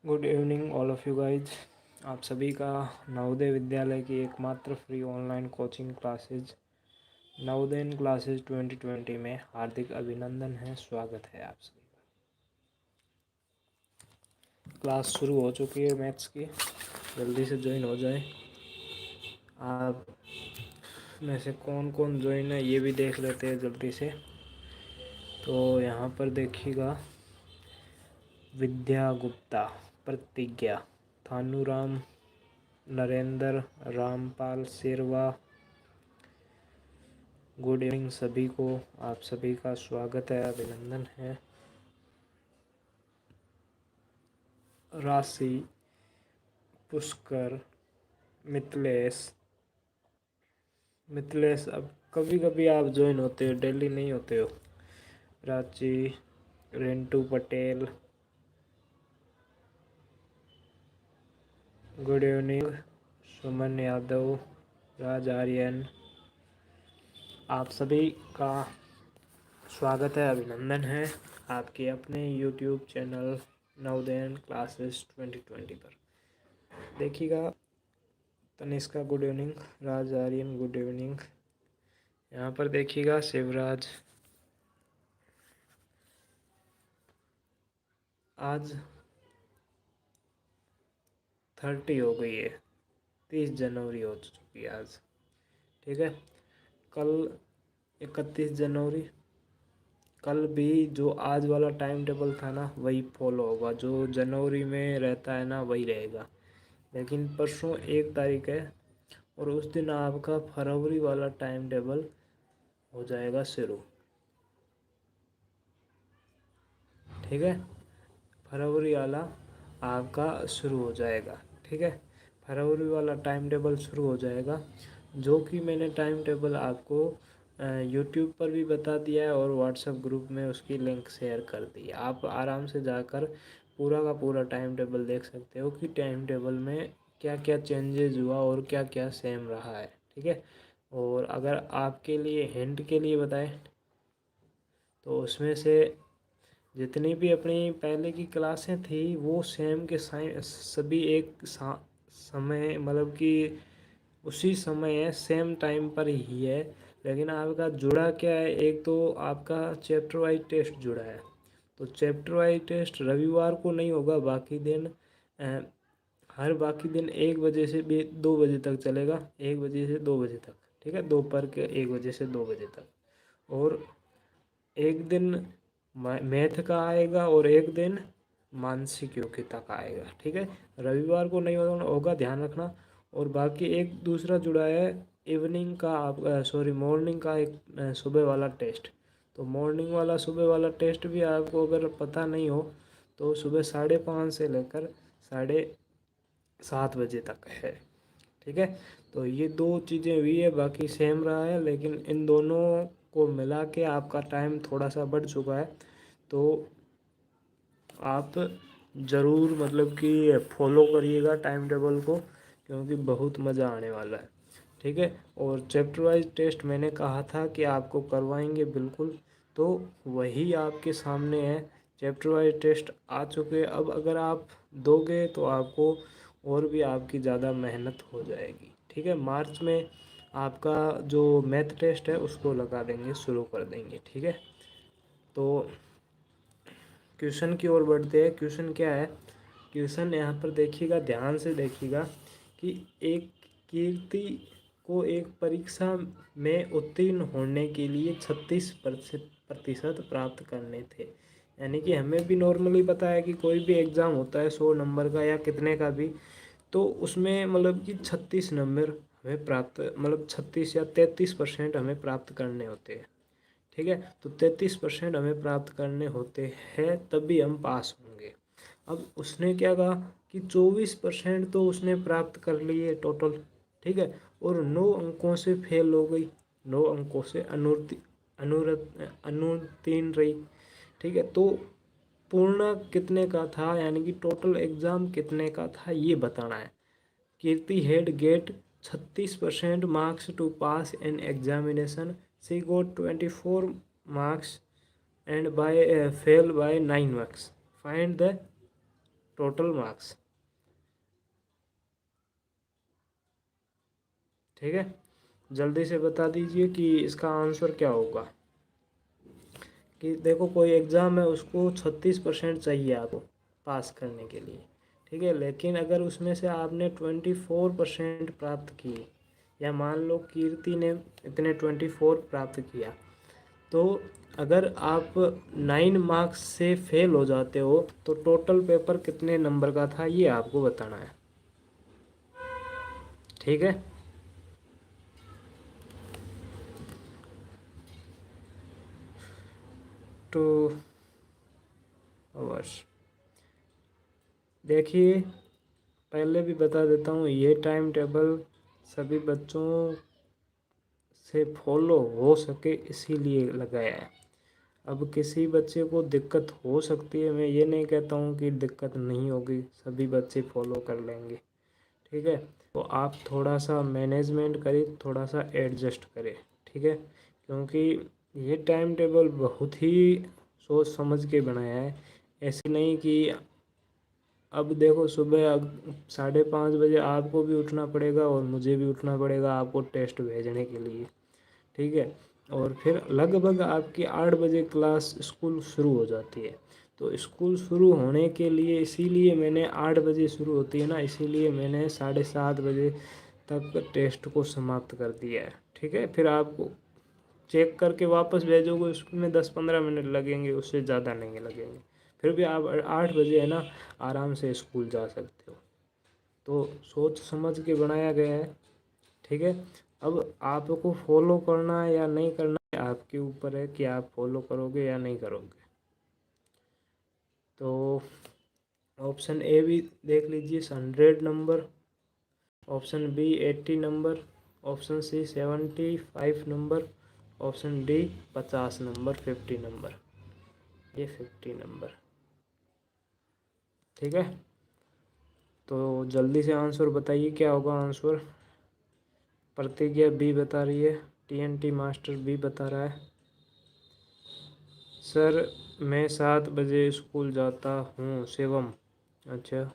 Good evening all of you guys. आप सभी का नवोदय विद्यालय की एकमात्र free online coaching classes Navodayan classes 2020 में हार्दिक अभिनंदन है। स्वागत है आप सभी का। क्लास शुरू हो चुकी है मैथ्स की, जल्दी से ज्वाइन हो जाए। आप में से कौन कौन ज्वाइन है ये भी देख लेते हैं जल्दी से। तो यहाँ पर देखिएगा, विद्या गुप्ता, प्रतिज्ञा, थानूराम, नरेंद्र, रामपाल, शेरवा। गुड इवनिंग सभी को। आप सभी का स्वागत है, अभिनंदन है। राशि, पुष्कर, मिथिलेश अब कभी कभी आप ज्वाइन होते हो, डेली नहीं होते हो। Prachi, Rentu Patel, good evening. सुमन यादव, राज आर्यन, आप सभी का स्वागत है, अभिनंदन है आपके अपने यूट्यूब चैनल नवोदयन क्लासेस 2020 पर। देखिएगा, तनिष्का गुड इवनिंग, राज आर्यन गुड इवनिंग। यहाँ पर देखिएगा, शिवराज। आज 30 हो गई है, 30 जनवरी हो चुकी है आज। ठीक है, कल 31 जनवरी। कल भी जो आज वाला टाइम टेबल था ना, वही फॉलो होगा। जो जनवरी में रहता है ना, वही रहेगा। लेकिन परसों 1 तारीख है और उस दिन आपका फरवरी वाला टाइम टेबल हो जाएगा शुरू। ठीक है, फरवरी वाला आपका शुरू हो जाएगा। ठीक है, फरवरी वाला टाइम टेबल शुरू हो जाएगा, जो कि मैंने टाइम टेबल आपको यूट्यूब पर भी बता दिया है और व्हाट्सएप ग्रुप में उसकी लिंक शेयर कर दी है। आप आराम से जाकर पूरा का पूरा टाइम टेबल देख सकते हो कि टाइम टेबल में क्या क्या चेंजेस हुआ और क्या क्या सेम रहा है। ठीक है, और अगर आपके लिए हिंट के लिए बताएं तो उसमें से जितनी भी अपनी पहले की क्लासें थी वो सेम के सभी एक समय, मतलब कि उसी समय है, सेम टाइम पर ही है। लेकिन आपका जुड़ा क्या है, एक तो आपका चैप्टर वाइज टेस्ट जुड़ा है। तो चैप्टर वाइज टेस्ट रविवार को नहीं होगा, बाकी दिन हर बाकी दिन 1 बजे से 2 बजे तक चलेगा, 1 बजे से 2 बजे तक। ठीक है, दोपहर के 1 बजे से 2 बजे तक। और एक दिन मैथ का आएगा और एक दिन मानसिक योग्यता का आएगा। ठीक है, रविवार को नहीं होगा, ध्यान रखना। और बाकी एक दूसरा जुड़ा है इवनिंग का, आप सॉरी मॉर्निंग का, एक सुबह वाला टेस्ट। तो मॉर्निंग वाला सुबह वाला टेस्ट भी आपको अगर पता नहीं हो तो सुबह 5:30 से लेकर 7:30 बजे तक है। ठीक है, तो ये 2 चीज़ें हुई है, बाकी सेम रहा है। लेकिन इन दोनों को मिला के आपका टाइम थोड़ा सा बढ़ चुका है। तो आप ज़रूर मतलब कि फॉलो करिएगा टाइम टेबल को, क्योंकि बहुत मज़ा आने वाला है। ठीक है, और चैप्टर वाइज टेस्ट मैंने कहा था कि आपको करवाएंगे बिल्कुल, तो वही आपके सामने है। चैप्टर वाइज टेस्ट आ चुके। अब अगर आप दोगे तो आपको और भी आपकी ज़्यादा मेहनत हो जाएगी। ठीक है, मार्च में आपका जो मैथ टेस्ट है उसको लगा देंगे, शुरू कर देंगे। ठीक है, तो क्वेश्चन की ओर बढ़ते हैं। क्वेश्चन क्या है, क्वेश्चन यहाँ पर देखिएगा, ध्यान से देखिएगा कि एक कीर्ति को एक परीक्षा में उत्तीर्ण होने के लिए 36% प्राप्त करने थे। यानी कि हमें भी नॉर्मली पता है कि कोई भी एग्ज़ाम होता है 100 नंबर का या कितने का भी, तो उसमें मतलब कि 36 नंबर हमें प्राप्त, मतलब 36 या 33% हमें प्राप्त करने होते हैं। ठीक है, तो 33% हमें प्राप्त करने होते हैं, तभी हम पास होंगे। अब उसने क्या कहा कि 24% तो उसने प्राप्त कर लिए टोटल। ठीक है, और 9 अंकों से फेल हो गई, 9 अंकों से अनुत्तीर्ण रही। ठीक है, तो पूर्ण कितने का था, यानी कि टोटल एग्ज़ाम कितने का था ये बताना है। कीर्ति had get 36% marks to pass an examination. She got 24 marks and by fail by 9 marks. Find the total marks. ठीक है, जल्दी से बता दीजिए कि इसका आंसर क्या होगा। कि देखो कोई एग्ज़ाम है, उसको 36% चाहिए आपको पास करने के लिए। ठीक है, लेकिन अगर उसमें से आपने 24% प्राप्त किए, या मान लो कीर्ति ने इतने 24 प्राप्त किया, तो अगर आप 9 मार्क्स से फेल हो जाते हो तो टोटल पेपर कितने नंबर का था ये आपको बताना है। ठीक है, 2 आवर्स। देखिए, पहले भी बता देता हूँ, ये टाइम टेबल सभी बच्चों से फॉलो हो सके इसीलिए लगाया है। अब किसी बच्चे को दिक्कत हो सकती है, मैं ये नहीं कहता हूँ कि दिक्कत नहीं होगी, सभी बच्चे फॉलो कर लेंगे। ठीक है, तो आप थोड़ा सा मैनेजमेंट करें, थोड़ा सा एडजस्ट करें। ठीक है, क्योंकि ये टाइम टेबल बहुत ही सोच समझ के बनाया है, ऐसे नहीं कि अब देखो सुबह अब 5:30 बजे आपको भी उठना पड़ेगा और मुझे भी उठना पड़ेगा आपको टेस्ट भेजने के लिए। ठीक है, और फिर लगभग आपकी 8 बजे क्लास स्कूल शुरू हो जाती है। तो स्कूल शुरू होने के लिए, इसीलिए मैंने 8 बजे शुरू होती है ना, इसीलिए मैंने 7:30 बजे तक टेस्ट को समाप्त कर दिया है। ठीक है, फिर आपको चेक करके वापस भेजोगे, उसमें 10-15 मिनट लगेंगे, उससे ज़्यादा नहीं लगेंगे। फिर भी आप 8 बजे है ना आराम से स्कूल जा सकते हो। तो सोच समझ के बनाया गया है। ठीक है, अब आपको फॉलो करना है या नहीं करना है आपके ऊपर है कि आप फॉलो करोगे या नहीं करोगे। तो ऑप्शन ए भी देख लीजिए, 100 number. Option B 80 number. Option C 75 number. Option D 50 number, 50 number. ये 50 नंबर। ठीक है, तो जल्दी से आंसर बताइए क्या होगा आंसर। प्रतिज्ञा बी बता रही है, टीएनटी मास्टर बी बता रहा है। सर मैं 7 बजे स्कूल जाता हूँ, शिवम। अच्छा,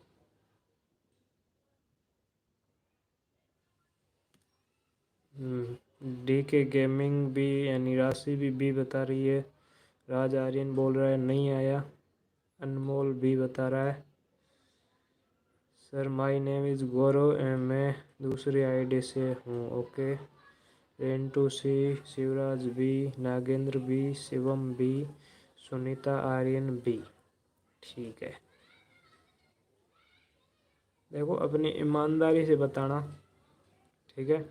डी के गेमिंग भी, यानी राशि भी बी बता रही है। राज आर्यन बोल रहा है नहीं आया। अनमोल भी बता रहा है, sir my name is Gaurav and मैं दूसरी आईडी से हूँ। Okay, Rentu C, Shivraj B, Nagendra B, Shivam B, Sunita Aryan B. ठीक है, देखो अपनी ईमानदारी से बताना। ठीक है,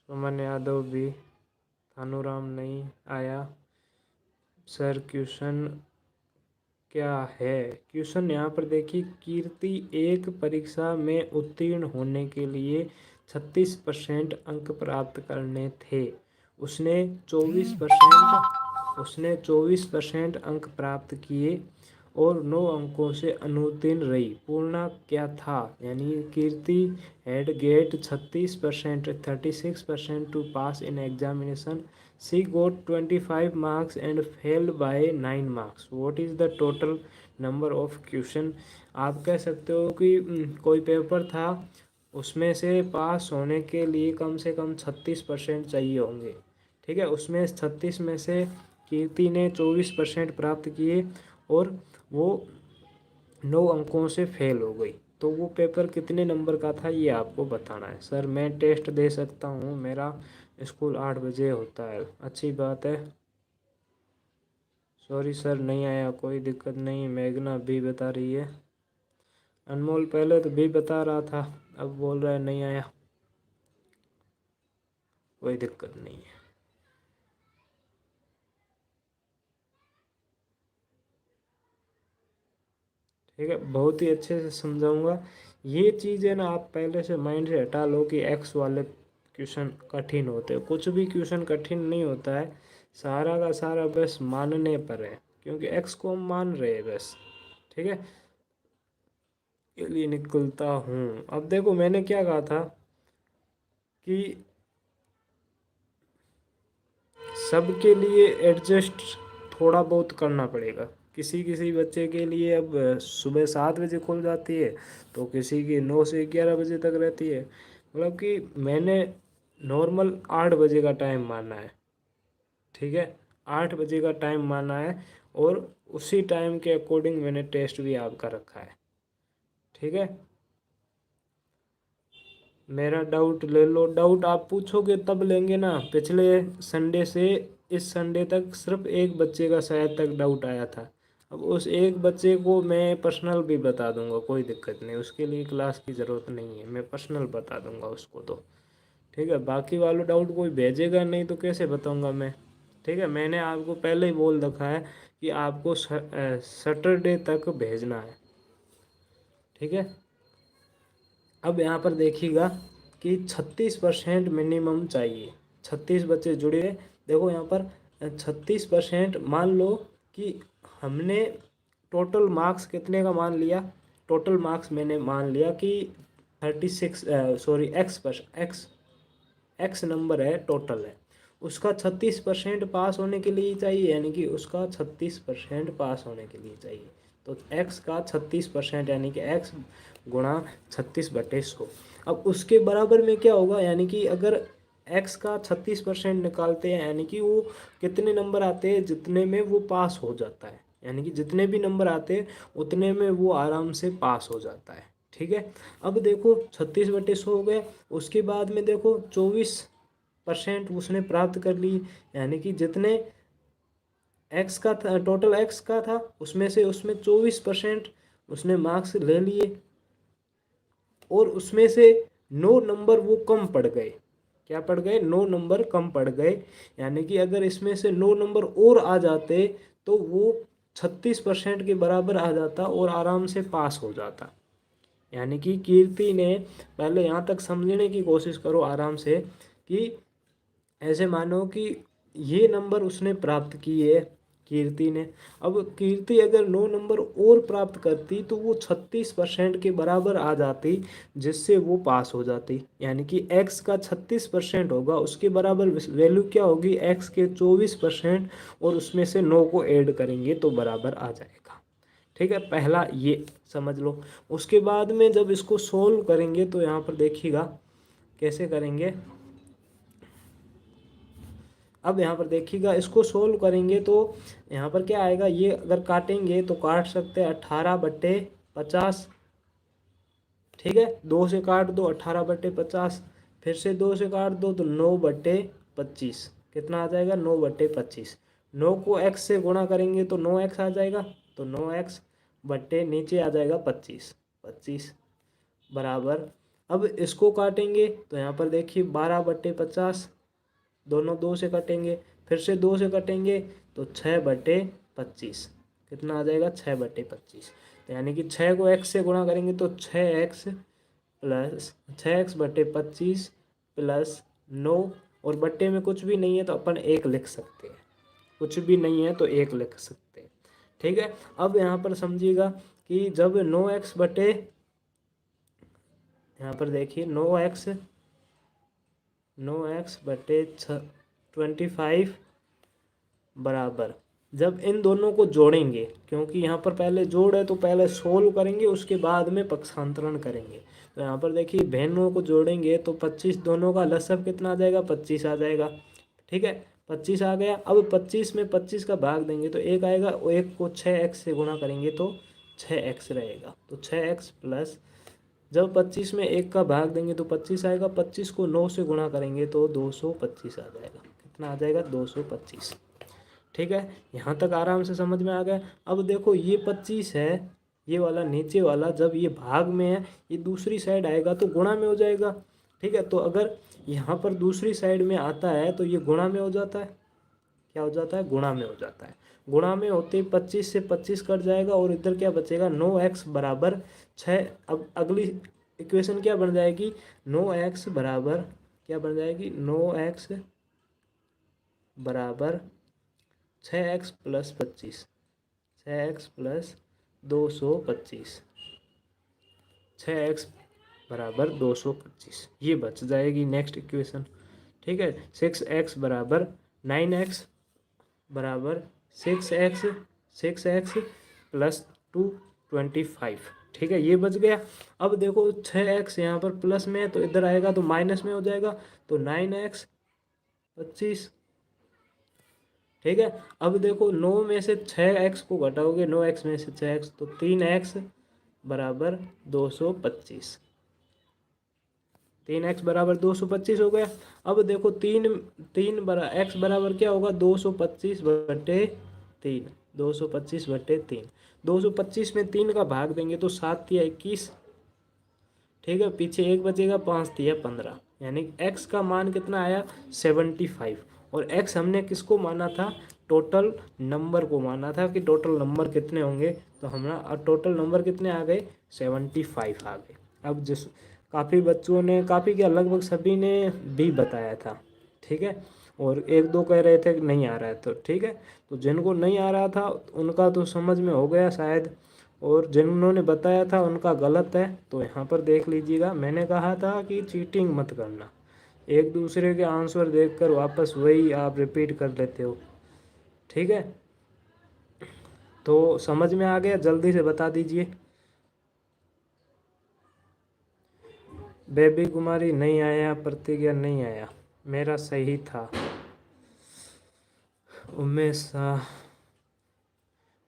सुमन यादव भी, थानूराम नहीं आया। सर क्वेश्चन क्या है? क्वेश्चन यहाँ पर देखिए, कीर्ति एक परीक्षा में उत्तीर्ण होने के लिए 36% अंक प्राप्त करने थे। उसने 24% अंक प्राप्त किए और 9 अंकों से अनुत्तीर्ण रही। पूर्णा क्या था? यानी Kirti had get 36%, 36% to pass in examination. She got 25 marks and failed by 9 marks. What is the total number of question? आप कह सकते हो कि कोई पेपर था, उसमें से पास होने के लिए कम से कम 36% चाहिए होंगे। ठीक है, उसमें 36 में से कीर्ति ने 24% प्राप्त किए और वो 9 अंकों से फेल हो गई। तो वो पेपर कितने नंबर का था ये आपको बताना है। सर मैं टेस्ट दे सकता हूँ, मेरा स्कूल 8 बजे होता है। अच्छी बात है। सॉरी सर नहीं आया, कोई दिक्कत नहीं। मेघना भी बता रही है। अनमोल पहले तो भी बता रहा था, अब बोल रहा है नहीं आया। कोई दिक्कत नहीं है। ठीक है, बहुत ही अच्छे से समझाऊंगा। ये चीज़ है ना, आप पहले से माइंड से हटा लो कि एक्स वाले क्वेश्चन कठिन होते हैं। कुछ भी क्वेश्चन कठिन नहीं होता है, सारा का सारा बस मानने पर है, क्योंकि एक्स को हम मान रहे हैं बस। ठीक है, के लिए निकलता हूँ। अब देखो मैंने क्या कहा था कि सबके लिए एडजस्ट थोड़ा बहुत करना पड़ेगा। किसी किसी बच्चे के लिए अब सुबह 7 बजे खुल जाती है, तो किसी की 9 से 11 बजे तक रहती है। मतलब कि मैंने नॉर्मल 8 बजे का टाइम माना है, ठीक है, 8 बजे का टाइम माना है, और उसी टाइम के अकॉर्डिंग मैंने टेस्ट भी आपका रखा है, ठीक है। मेरा डाउट ले लो, डाउट आप पूछोगे तब लेंगे ना। पिछले संडे से इस संडे तक सिर्फ एक बच्चे का शायद तक डाउट आया था। अब उस एक बच्चे को मैं पर्सनल भी बता दूंगा, कोई दिक्कत नहीं, उसके लिए क्लास की ज़रूरत नहीं है, मैं पर्सनल बता दूंगा उसको तो, ठीक है। बाकी वालों डाउट कोई भेजेगा नहीं तो कैसे बताऊंगा मैं, ठीक है। मैंने आपको पहले ही बोल रखा है कि आपको सैटरडे तक भेजना है, ठीक है। अब यहाँ पर देखिएगा कि 36% मिनिमम चाहिए, 36 बच्चे जुड़े हैं। देखो यहाँ पर 36%, मान लो कि हमने टोटल मार्क्स कितने का मान लिया, टोटल मार्क्स मैंने मान लिया कि 36, सॉरी एक्स नंबर है, टोटल है, उसका 36% पास होने के लिए चाहिए, यानी कि उसका 36% पास होने के लिए चाहिए। तो एक्स का 36% यानी कि एक्स गुणा 36/100। अब उसके बराबर में क्या होगा, यानी कि अगर एक्स का 36% निकालते हैं, यानी कि वो कितने नंबर आते हैं जितने में वो पास हो जाता है, यानी कि जितने भी नंबर आते हैं उतने में वो आराम से पास हो जाता है, ठीक है। अब देखो 36/100 हो गया, उसके बाद में देखो 24% उसने प्राप्त कर ली, यानी कि जितने एक्स का था, टोटल एक्स का था, उसमें से उसमें 24% उसने मार्क्स ले लिए, और उसमें से 9 नंबर वो कम पड़ गए। क्या पड़ गए, 9 नंबर कम पड़ गए, यानी कि अगर इसमें से 9 नंबर और आ जाते तो वो 36% के बराबर आ जाता और आराम से पास हो जाता। यानी कि कीर्ति ने, पहले यहाँ तक समझने की कोशिश करो आराम से, कि ऐसे मानो कि ये नंबर उसने प्राप्त किए कीर्ति ने। अब कीर्ति अगर 9 नंबर और प्राप्त करती तो वो 36% के बराबर आ जाती, जिससे वो पास हो जाती। यानी कि x का 36% होगा, उसके बराबर वैल्यू क्या होगी, x के 24%, और उसमें से 9 को ऐड करेंगे तो बराबर आ जाएगा, ठीक है। पहला ये समझ लो। उसके बाद में जब इसको सोल्व करेंगे तो यहाँ पर देखिएगा कैसे करेंगे। अब यहाँ पर देखिएगा, इसको सोल्व करेंगे तो यहाँ पर क्या आएगा, ये अगर काटेंगे तो काट सकते हैं 18/50, ठीक है। 2 से काट दो 18/50, फिर से 2 से काट दो तो 9/25, कितना आ जाएगा 9/25। 9 को x से गुणा करेंगे तो 9x आ जाएगा, तो 9x बट्टे नीचे आ जाएगा 25, 25 बराबर। अब इसको काटेंगे तो यहाँ पर देखिए 12/50, दोनों 2 से कटेंगे, फिर से 2 से कटेंगे तो 6/25, कितना आ जाएगा 6/25। तो यानी कि 6 को x से गुणा करेंगे तो 6x प्लस 6x/25 प्लस 9, और बट्टे में कुछ भी नहीं है तो अपन 1 लिख सकते हैं, कुछ भी नहीं है तो 1 लिख सकते हैं, ठीक है। अब यहाँ पर समझिएगा कि जब 9x बटे, यहाँ पर देखिए 9x/25 बराबर, जब इन दोनों को जोड़ेंगे, क्योंकि यहाँ पर पहले जोड़ है तो पहले सोल्व करेंगे उसके बाद में पक्षांतरण करेंगे। तो यहाँ पर देखिए बहनों को जोड़ेंगे तो 25, दोनों का लसब कितना आ जाएगा 25 आ जाएगा, ठीक है। 25 आ गया। अब 25 में 25 का भाग देंगे तो 1 आएगा, और 1 को 6x से गुणा करेंगे तो 6x रहेगा, तो 6x प्लस, जब 25 में 1 का भाग देंगे तो 25 आएगा, 25 को 9 से गुणा करेंगे तो 225 आ जाएगा, कितना आ जाएगा 225, ठीक है। यहाँ तक आराम से समझ में आ गया। अब देखो ये 25 है, ये वाला नीचे वाला जब ये भाग में है, ये दूसरी साइड आएगा तो गुणा में हो जाएगा, ठीक है। तो अगर यहाँ पर दूसरी साइड में आता है तो ये गुणा में हो जाता है, क्या हो जाता है, गुणा में हो जाता है। गुणा में होते ही 25 से 25 कट जाएगा, और इधर क्या बचेगा 9x बराबर 6। अब अगली इक्वेशन क्या बन जाएगी, 9x बराबर क्या बन जाएगी, 9x बराबर 6x plus 25, 6x plus 225, 6x बराबर 225, ये बच जाएगी नेक्स्ट इक्वेशन, ठीक है। 6x बराबर 9x बराबर 6x 6x प्लस 225, ठीक है, ये बच गया। अब देखो 6x यहाँ पर प्लस में है तो इधर आएगा तो माइनस में हो जाएगा, तो 9x 25, ठीक है। अब देखो 9 में से 6x को घटाओगे, 9x में से 6x, तो 3x बराबर 225, 3x बराबर 225 हो गया। अब देखो तीन तीन x बराबर क्या होगा, 225/3, 225/3, 225 में 3 का भाग देंगे तो 7×3 = 21, ठीक है, पीछे एक बचेगा, 5×3 = 15, यानी x का मान कितना आया, 75। और x हमने किसको माना था, टोटल नंबर को माना था कि टोटल नंबर कितने होंगे, तो हमारा टोटल नंबर कितने आ गए, 75 आ गए। अब जिस काफ़ी बच्चों ने, काफ़ी क्या लगभग सभी ने भी बताया था, ठीक है, और एक दो कह रहे थे कि नहीं आ रहा है, तो ठीक है, तो जिनको नहीं आ रहा था उनका तो समझ में हो गया शायद, और जिन्होंने बताया था उनका गलत है। तो यहाँ पर देख लीजिएगा, मैंने कहा था कि चीटिंग मत करना, एक दूसरे के आंसर देखकर वापस वही आप रिपीट कर लेते हो, ठीक है। तो समझ में आ गया, जल्दी से बता दीजिए। बेबी कुमारी नहीं आया, प्रतिज्ञा नहीं आया, मेरा सही था। उमेश शाह,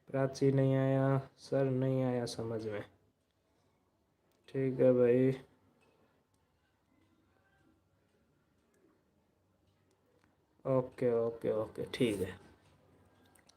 प्राची नहीं आया, सर नहीं आया समझ में, ठीक है भाई, ओके ओके ओके, ठीक है।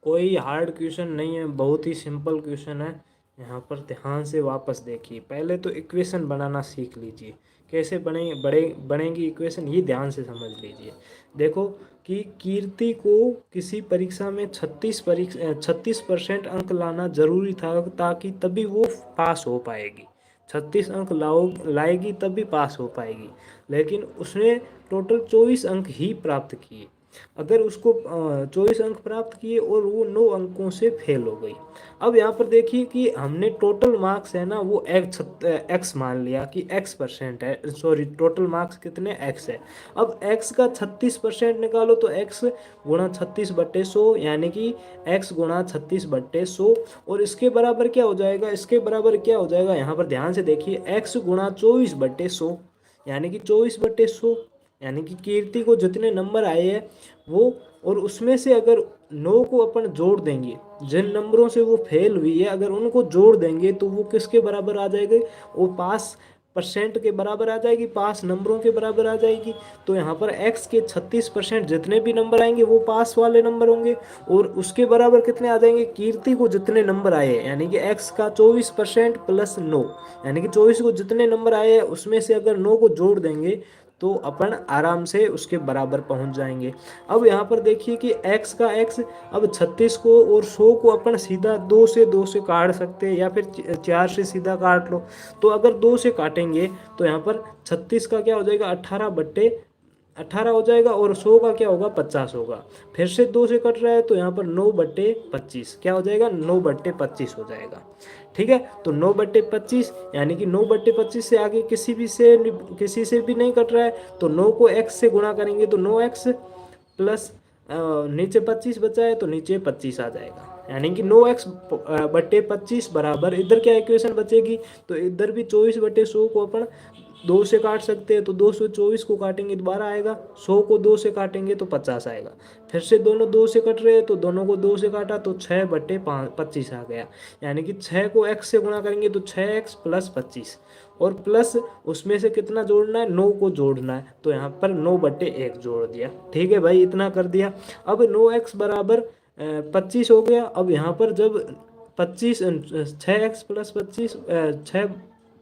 कोई हार्ड क्वेश्चन नहीं है, बहुत ही सिंपल क्वेश्चन है। यहाँ पर ध्यान से वापस देखिए, पहले तो इक्वेशन बनाना सीख लीजिए, कैसे बनेगी इक्वेशन, ये ध्यान से समझ लीजिए। देखो कि कीर्ति को किसी परीक्षा में 36% अंक लाना जरूरी था, ताकि तभी वो पास हो पाएगी, 36 अंक लाएगी तभी पास हो पाएगी, लेकिन उसने टोटल 24 अंक ही प्राप्त किए। अगर उसको 24 अंक प्राप्त किए और वो 9 अंकों से फेल हो गई। अब यहाँ पर देखिए कि हमने टोटल मार्क्स है ना, वो एक्स मान लिया कि x% है, सॉरी टोटल मार्क्स कितने x है। अब x का 36% निकालो तो x गुणा 36/100, यानी कि x गुणा 36/100, और इसके बराबर क्या हो जाएगा, इसके बराबर क्या हो जाएगा, यहाँ पर ध्यान से देखिए, x गुणा 24/100, यानी कि 24/100, यानी कि कीर्ति को जितने नंबर आए हैं वो, और उसमें से अगर 9 को अपन जोड़ देंगे, जिन नंबरों से वो फेल हुई है अगर उनको जोड़ देंगे तो वो किसके बराबर आ जाएगी, वो पास परसेंट के बराबर आ जाएगी, पास नंबरों के बराबर आ जाएगी। तो यहाँ पर x के 36% जितने भी नंबर आएंगे वो पास वाले नंबर होंगे, और उसके बराबर कितने आ जाएंगे, कीर्ति को जितने नंबर आए हैं, यानी कि x का 24% प्लस 9, यानी कि 24 को जितने नंबर आए हैं उसमें से अगर 9 को जोड़ देंगे तो अपन आराम से उसके बराबर पहुंच जाएंगे। अब यहाँ पर देखिए कि x का x, अब 36 को और 100 को अपन सीधा 2 से काट सकते हैं, या फिर 4 से सीधा काट लो। तो अगर 2 से काटेंगे तो यहाँ पर 36 का क्या हो जाएगा, 18/18 हो जाएगा, और 100 का क्या होगा, 50 होगा। फिर से 2 से कट रहा है तो यहाँ पर 9/25 क्या हो जाएगा, 9/25 हो जाएगा, ठीक है। तो 9/25, यानी कि 9/25 से आगे किसी से भी नहीं कट रहा है, तो 9 को x से गुणा करेंगे तो 9x प्लस नीचे 25 बचा है तो नीचे 25 आ जाएगा, यानी कि 9x/25 बराबर, इधर क्या इक्वेशन बचेगी, तो इधर भी 24/100 को अपन 2 से काट सकते हैं, तो 224 को काटेंगे तो 12 आएगा, 100 को 2 से काटेंगे तो 50 आएगा। फिर से दोनों 2 से कट रहे हैं तो दोनों को 2 से काटा तो 6/25 आ गया, यानी कि 6 को x से गुणा करेंगे तो 6x प्लस 25, और प्लस उसमें से कितना जोड़ना है, 9 को जोड़ना है, तो यहाँ पर 9/1 जोड़ दिया, ठीक है भाई, इतना कर दिया। अब 9x बराबर 25 हो गया। अब यहाँ पर जब 6x प्लस 25,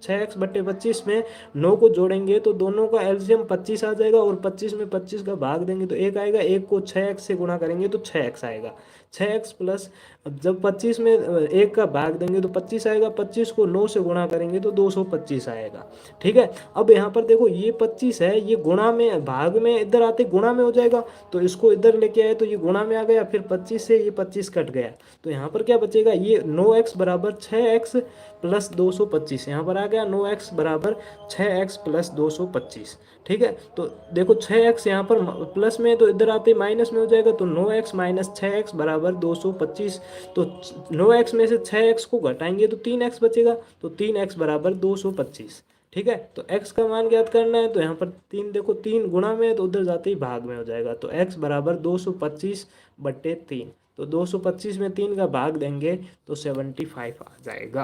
6x/25 में 9 को जोड़ेंगे तो दोनों का एलसीएम 25 आ जाएगा, और 25 में 25 का भाग देंगे तो 1 आएगा, 1 को 6x से गुणा करेंगे तो 6x आएगा, 6x प्लस, जब 25 में 1 का भाग देंगे तो 25 आएगा, 25 को 9 से गुणा करेंगे तो 225 आएगा, ठीक है। अब यहाँ पर देखो ये 25 है, ये गुणा में, भाग में इधर आते गुणा में हो जाएगा, तो इसको इधर लेके आए तो ये गुणा में आ गया, फिर 25 से ये 25 कट गया, तो यहाँ पर क्या बचेगा, ये 9x बराबर 6x प्लस 225, यहाँ पर आ गया 9x बराबर 6x प्लस 225, ठीक है। तो देखो 6x यहाँ पर प्लस में है तो इधर आते माइनस में हो जाएगा, तो 9x माइनस 6x बराबर बराबर 225। तो 9x में से 6x को घटाएंगे तो 3x बचेगा, तो 3x बराबर 225। ठीक है, तो x का मान ज्ञात करना है, तो यहाँ पर 3 देखो, 3 गुणा में है तो उधर जाते ही भाग में हो जाएगा, तो x बराबर 225/3। तो 225 में 3 का भाग देंगे तो 75 आ जाएगा।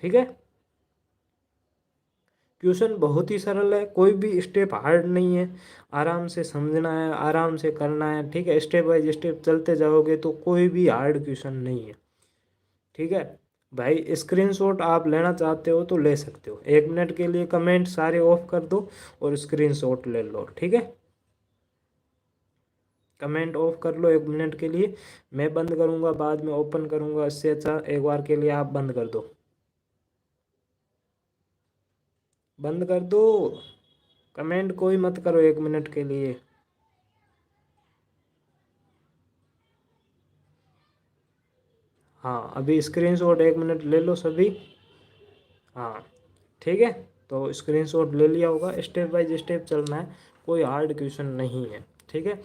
ठीक है, क्वेश्चन बहुत ही सरल है, कोई भी स्टेप हार्ड नहीं है, आराम से समझना है, आराम से करना है। ठीक है, स्टेप बाय स्टेप चलते जाओगे तो कोई भी हार्ड क्वेश्चन नहीं है। ठीक है भाई, स्क्रीनशॉट आप लेना चाहते हो तो ले सकते हो, 1 मिनट के लिए कमेंट सारे ऑफ कर दो और स्क्रीनशॉट ले लो। ठीक है, कमेंट ऑफ कर लो 1 मिनट के लिए, मैं बंद करूंगा, बाद में ओपन करूंगा, इससे अच्छा एक बार के लिए आप बंद कर दो, बंद कर दो, कमेंट कोई मत करो 1 मिनट के लिए। हाँ, अभी स्क्रीनशॉट 1 मिनट ले लो सभी। हाँ, ठीक है, तो स्क्रीनशॉट ले लिया होगा, स्टेप बाय स्टेप चलना है, कोई हार्ड क्वेश्चन नहीं है। ठीक है,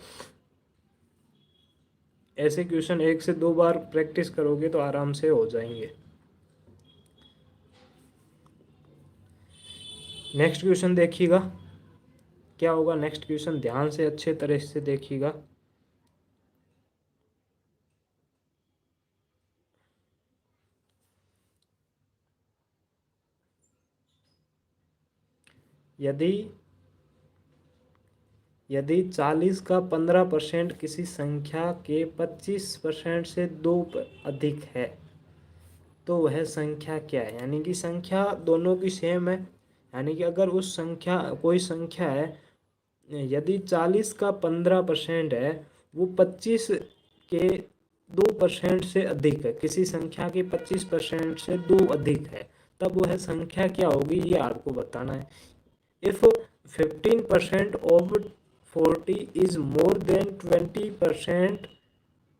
ऐसे क्वेश्चन 1 से 2 बार प्रैक्टिस करोगे तो आराम से हो जाएंगे। नेक्स्ट क्वेश्चन देखिएगा, क्या होगा नेक्स्ट क्वेश्चन, ध्यान से अच्छे तरह से देखिएगा। यदि यदि 40 का 15% किसी संख्या के 25% से दो अधिक है तो वह संख्या क्या है। यानी कि संख्या दोनों की सेम है, यानी कि अगर उस संख्या, कोई संख्या है, यदि 40 का 15% है, वो 25 के 2% से अधिक है, किसी संख्या के 25% से 2 अधिक है, तब वह संख्या क्या होगी, ये आपको बताना है। If 15% of 40 is more than 20%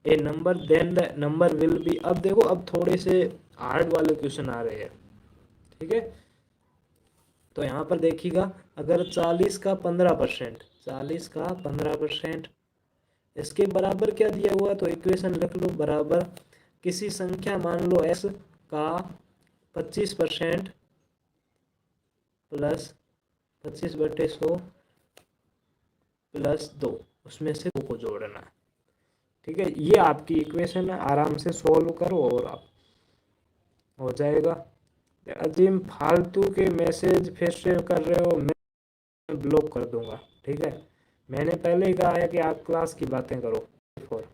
a number, then the number will be. अब देखो, अब थोड़े से हार्ड वाले क्वेश्चन आ रहे हैं। ठीक है, तो यहाँ पर देखिएगा, अगर 40 का 15%, इसके बराबर क्या दिया हुआ, तो इक्वेशन लिख लो, बराबर किसी संख्या मान लो x का 25% प्लस 25/100 प्लस 2, उसमें से 2 को जोड़ना है। ठीक है, ये आपकी इक्वेशन है, आराम से सॉल्व करो और आप हो जाएगा। अजीम फालतू के मैसेज फिर से कर रहे हो, मैं ब्लॉक कर दूंगा। ठीक है, मैंने पहले ही कहा है कि आप क्लास की बातें करो। और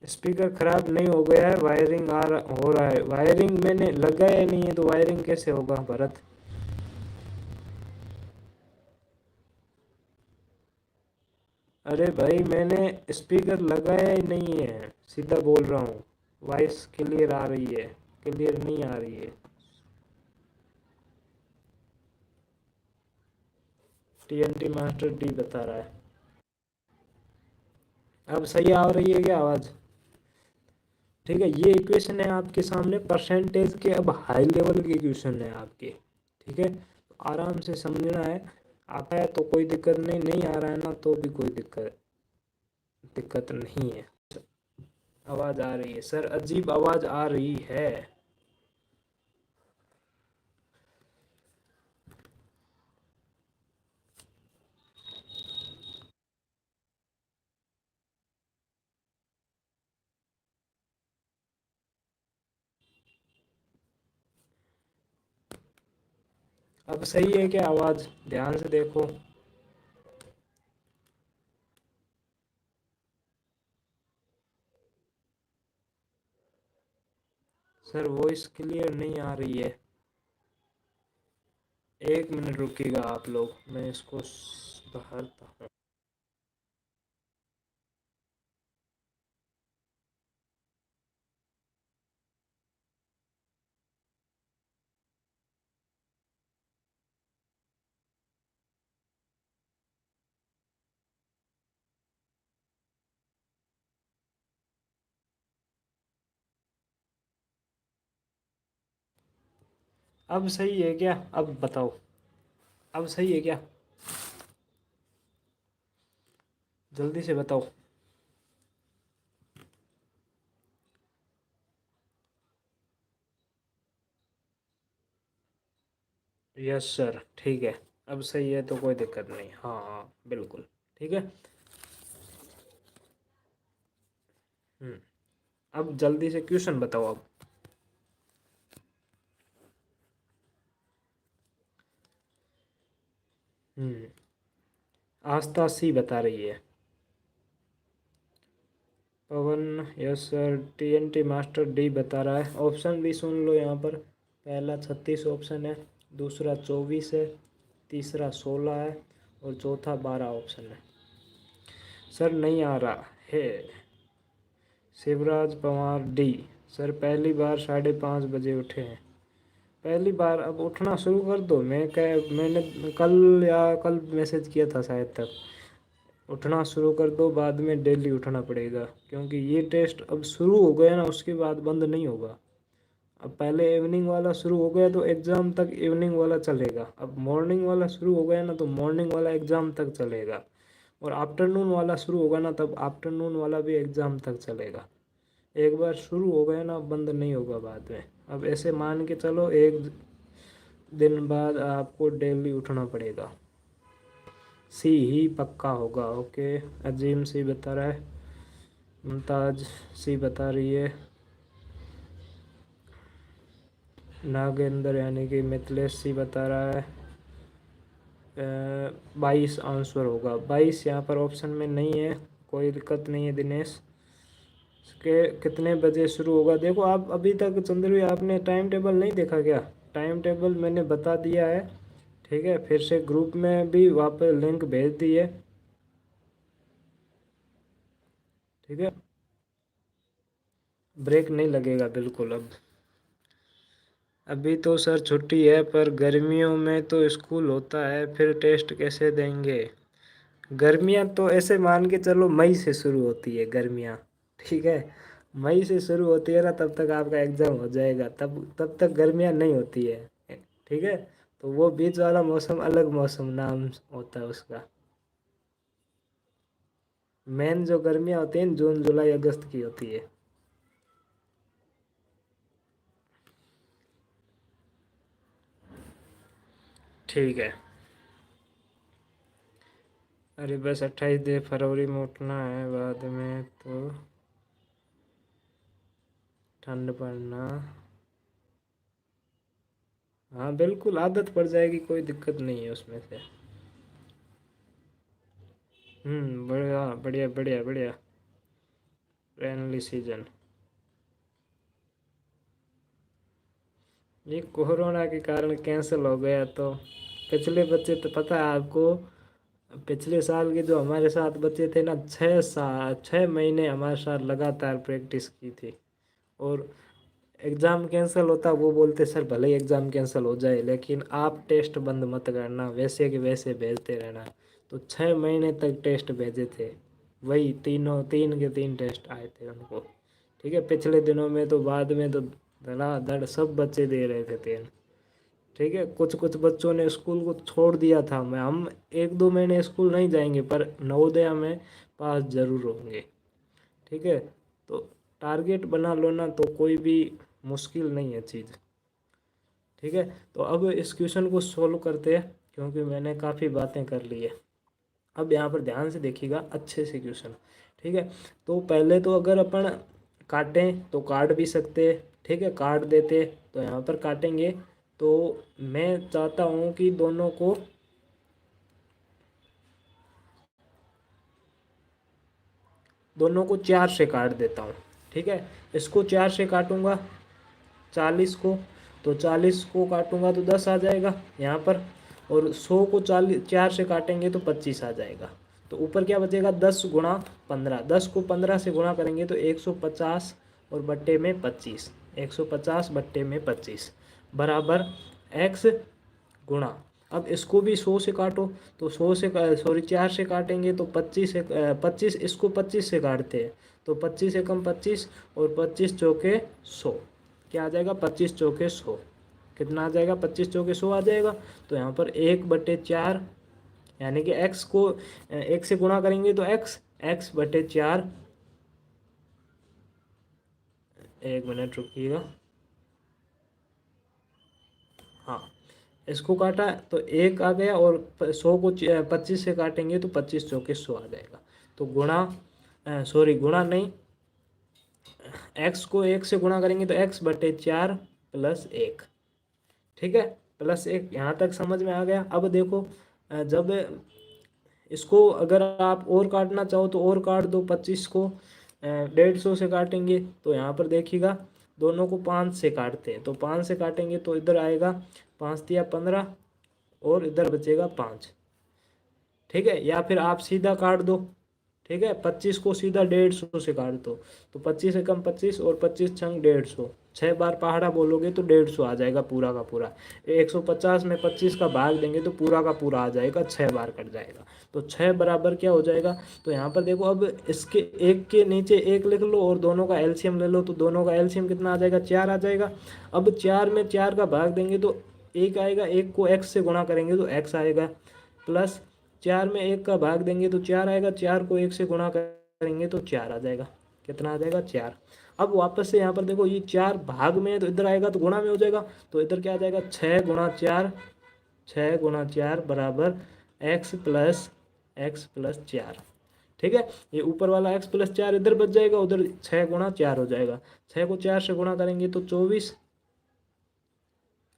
स्पीकर खराब नहीं हो गया है, वायरिंग हो रहा है, वायरिंग मैंने लगाया नहीं है तो वायरिंग कैसे होगा भरत। अरे भाई, मैंने स्पीकर लगाया ही नहीं है, सीधा बोल रहा हूँ, वॉइस क्लियर आ रही है, क्लियर नहीं आ रही है। TNT मास्टर डी बता रहा है। अब सही आ रही है क्या आवाज़। ठीक है, ये इक्वेशन है आपके सामने परसेंटेज के, अब हाई लेवल के क्वेश्चन है आपके। ठीक है, आराम से समझना है, आता है तो कोई दिक्कत नहीं, नहीं आ रहा है ना तो भी कोई दिक्कत दिक्कत नहीं है। आवाज़ आ रही है सर, अजीब आवाज़ आ रही है। अब सही है क्या आवाज़, ध्यान से देखो। सर वॉइस क्लियर नहीं आ रही है, 1 मिनट रुकिएगा आप लोग, मैं इसको सुधारता हूँ। अब सही है क्या? अब बताओ, अब सही है क्या? जल्दी से बताओ। यस सर, ठीक है। अब सही है तो कोई दिक्कत नहीं। हाँ हाँ बिल्कुल। ठीक है। हम्म। अब जल्दी से क्वेश्चन बताओ अब। हम्म। आस्था सी बता रही है। Pawan, yes sir. TNT master D बता रहा है। ऑप्शन भी सुन लो यहाँ पर। पहला 36 ऑप्शन है, दूसरा 24 है, तीसरा 16 है और चौथा 12 ऑप्शन है। सर नहीं आ रहा है। शिवराज पवार डी। सर पहली बार 5:30 बजे उठे हैं। पहली बार, अब उठना शुरू कर दो। मैंने कल या कल मैसेज किया था शायद तक। उठना शुरू कर दो, बाद में डेली उठना पड़ेगा, क्योंकि ये टेस्ट अब शुरू हो गया ना, उसके बाद बंद नहीं होगा। अब पहले इवनिंग वाला शुरू हो गया तो एग्ज़ाम तक इवनिंग वाला चलेगा। अब मॉर्निंग वाला शुरू हो गया ना तो मॉर्निंग वाला एग्ज़ाम तक चलेगा। और आफ्टरनून वाला शुरू होगा ना तब आफ्टरनून वाला भी एग्ज़ाम तक चलेगा। एक बार शुरू हो गया ना बंद नहीं होगा बाद में। अब ऐसे मान के चलो, एक दिन बाद आपको डेली उठना पड़ेगा। सी ही पक्का होगा। ओके। अजीम सी बता रहा है। मुमताज सी बता रही है। नागेंद्र यानी कि मिथिलेश सी बता रहा है 22 आंसर होगा। 22 यहाँ पर ऑप्शन में नहीं है, कोई दिक्कत नहीं है दिनेश। के कितने बजे शुरू होगा? देखो आप अभी तक चंद्रवी आपने टाइम टेबल नहीं देखा क्या? टाइम टेबल मैंने बता दिया है। ठीक है, फिर से ग्रुप में भी वापस लिंक भेज दी है। ठीक है, ब्रेक नहीं लगेगा बिल्कुल। अब अभी तो सर छुट्टी है, पर गर्मियों में तो स्कूल होता है, फिर टेस्ट कैसे देंगे? गर्मियाँ तो ऐसे मान के चलो मई से शुरू होती है गर्मियाँ। ठीक है, मई से शुरू होती है ना, तब तक आपका एग्ज़ाम हो जाएगा। तब तक गर्मियाँ नहीं होती है। ठीक है, तो वो बीच वाला मौसम अलग मौसम नाम होता है उसका। मेन जो गर्मियाँ होती हैं जून जुलाई अगस्त की होती है। ठीक है। अरे बस 28 फरवरी में उठना है, बाद में तो ठंड पड़ना। हाँ बिल्कुल, आदत पड़ जाएगी, कोई दिक्कत नहीं है उसमें से। बढ़िया बढ़िया बढ़िया बढ़िया। Renly season. ये कोरोना के कारण कैंसिल हो गया तो पिछले बच्चे तो पता है आपको, पिछले साल के जो हमारे साथ बच्चे थे ना, 6 महीने हमारे साथ लगातार प्रैक्टिस की थी। और एग्ज़ाम कैंसिल होता वो बोलते सर भले ही एग्ज़ाम कैंसिल हो जाए लेकिन आप टेस्ट बंद मत करना, वैसे के वैसे भेजते रहना। तो 6 महीने तक टेस्ट भेजे थे। वही तीनों, 3 के 3 टेस्ट आए थे उनको। ठीक है, पिछले दिनों में तो बाद में तो धड़ाधड़ सब बच्चे दे रहे थे 3। ठीक है, कुछ कुछ बच्चों ने स्कूल को छोड़ दिया था। मैं हम 1-2 महीने स्कूल नहीं जाएंगे पर नवोदय में पास जरूर होंगे। ठीक है, तो टारगेट बना लो ना तो कोई भी मुश्किल नहीं है चीज़। ठीक है, तो अब इस क्वेश्चन को सोल्व करते हैं, क्योंकि मैंने काफ़ी बातें कर ली है। अब यहाँ पर ध्यान से देखिएगा अच्छे से क्वेश्चन। ठीक है, तो पहले तो अगर अपन काटें तो काट भी सकते हैं। ठीक है, काट देते तो यहाँ पर काटेंगे। तो मैं चाहता हूँ कि दोनों को 4 से काट देता हूँ। ठीक है, इसको 4 से काटूंगा 40 को, तो 40 को काटूंगा तो 10 आ जाएगा यहाँ पर। और 100 को 4 से काटेंगे तो 25 आ जाएगा। तो ऊपर क्या बचेगा? 10 × 15। 10 को 15 से गुणा करेंगे तो 150 और बट्टे में 25। 150/25 बराबर x गुणा। अब इसको भी 100 से काटो, तो 100 से सॉरी 4 से काटेंगे तो 25 इसको 25 से काटते हैं तो 25 एकम 25 और 25 चौके 100। क्या आ जाएगा? 25 चौके 100। कितना आ जाएगा, 25 चौके 100 आ जाएगा। तो यहाँ पर 1/4 यानी कि x को 1 से गुणा करेंगे तो x/4, 1 मिनट रुकिएगा, हाँ इसको काटा तो 1 आ गया, और 100 को 25 से काटेंगे तो 25 चौके 100 आ जाएगा। तो गुणा नहीं, x को 1 से गुणा करेंगे तो x/4 + 1, ठीक है, +1। यहाँ तक समझ में आ गया। अब देखो जब इसको अगर आप और काटना चाहो तो और काट दो, 25 को 150 से काटेंगे तो यहाँ पर देखिएगा दोनों को 5 से काटते हैं, तो 5 से काटेंगे तो इधर आएगा 5 तिया 15 और इधर बचेगा 5, ठीक है। या फिर आप सीधा काट दो, ठीक है, 25 को सीधा 150 से काट दो, तो 25 एकम 25 और 25 छंग 150, 6 बार पहाड़ा बोलोगे तो 150 आ जाएगा पूरा का पूरा। 150 में 25 का भाग देंगे तो पूरा का पूरा आ जाएगा, 6 बार कट जाएगा। तो 6 बराबर क्या हो जाएगा, तो यहाँ पर देखो अब इसके एक के नीचे एक लिख लो और दोनों का एलसीएम ले लो, तो दोनों का एलसीएम कितना आ जाएगा, 4 आ जाएगा। अब 4 में 4 का भाग देंगे तो 1 आएगा, 1 को x से गुणा करेंगे तो x आएगा, प्लस 4 में 1 का भाग देंगे तो 4 आएगा, 4 को 1 से गुणा करेंगे तो 4 आ जाएगा, कितना आ जाएगा, 4। अब वापस से यहाँ पर देखो ये 4 भाग में है तो इधर आएगा तो गुणा में हो जाएगा, तो इधर क्या आ जाएगा, 6 × 4 बराबर x + 4, ठीक है। ये ऊपर वाला x + 4 इधर बच जाएगा, उधर 6 × 4 हो जाएगा, 6 को 4 से गुणा करेंगे तो 24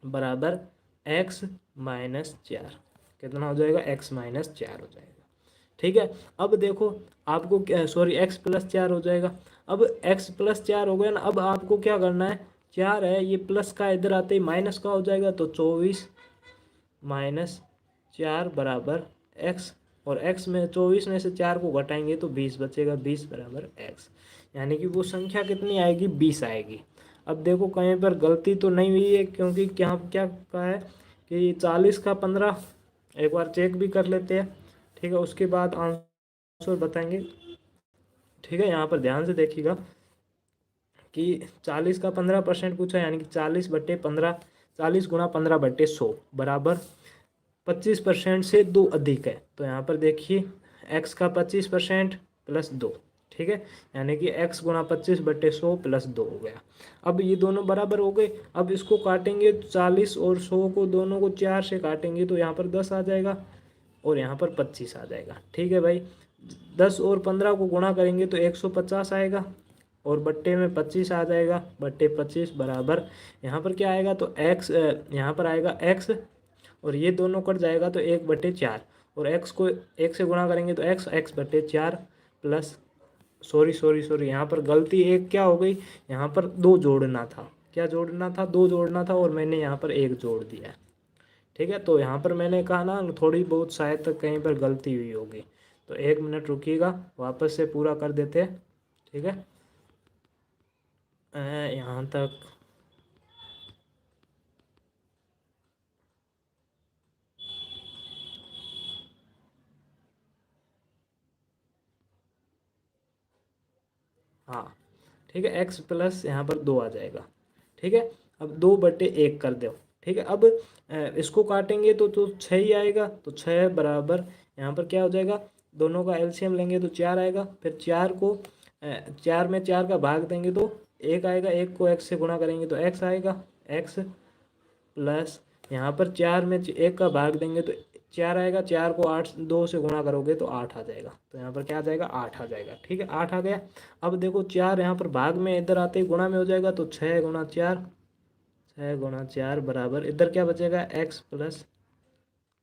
बराबर x-4, कितना हो जाएगा, x-4 हो जाएगा, ठीक है। अब देखो आपको क्या, सॉरी x + 4 हो जाएगा। अब x + 4 हो गया ना, अब आपको क्या करना है, 4 है ये प्लस का इधर आते ही माइनस का हो जाएगा, तो 24 - 4 बराबर x, और x में 24 में से 4 को घटाएंगे तो 20 बचेगा, 20 बराबर x, यानी कि वो संख्या कितनी आएगी, 20 आएगी। अब देखो कहीं पर गलती तो नहीं हुई है, क्योंकि क्या क्या कहा है कि 40 का 15, एक बार चेक भी कर लेते हैं, ठीक है, उसके बाद आंसर बताएंगे, ठीक है। यहाँ पर ध्यान से देखिएगा कि 40 का 15% पूछा, यानी कि 40/15, 40 × 15/100 बराबर 25% से 2 अधिक है, तो यहाँ पर देखिए x का 25% + 2, ठीक है, यानी कि x × 25/100 + 2 हो गया। अब ये दोनों बराबर हो गए। अब इसको काटेंगे 40 और 100 को दोनों को 4 से काटेंगे तो यहाँ पर 10 आ जाएगा और यहाँ पर 25 आ जाएगा, ठीक है भाई। 10 और 15 को गुणा करेंगे तो 150 आएगा और बट्टे में 25 आ जाएगा, बट्टे 25 बराबर यहाँ पर क्या आएगा, तो x यहाँ पर आएगा x, और ये दोनों कट जाएगा तो 1/4, और x को 1 से गुणा करेंगे तो x/4 प्लस, सॉरी यहाँ पर गलती एक क्या हो गई, यहाँ पर 2 जोड़ना था, क्या जोड़ना था, 2 जोड़ना था, और मैंने यहाँ पर 1 जोड़ दिया है, ठीक है। तो यहाँ पर मैंने कहा ना थोड़ी बहुत शायद तक कहीं पर गलती हुई होगी, तो 1 मिनट रुकिएगा, वापस से पूरा कर देते हैं, ठीक है। यहाँ तक हाँ, ठीक है, x प्लस यहाँ पर 2 आ जाएगा, ठीक है। अब 2/1 कर दो, ठीक है। अब इसको काटेंगे तो 6 ही आएगा, तो 6 बराबर यहाँ पर क्या हो जाएगा, दोनों का एलसीएम लेंगे तो 4 आएगा, फिर 4 को 4 में 4 का भाग देंगे तो 1 आएगा, 1 को x से गुणा करेंगे तो x आएगा, x प्लस यहाँ पर 4 में 1 का भाग देंगे तो 4 आएगा, 4 को 2 से गुणा करोगे तो 8 आ जाएगा, तो यहाँ पर क्या आ जाएगा, 8 आ जाएगा, ठीक है, 8 आ गया। अब देखो 4 यहाँ पर भाग में इधर आते ही गुणा में हो जाएगा, तो 6 × 4 बराबर इधर क्या बचेगा, x +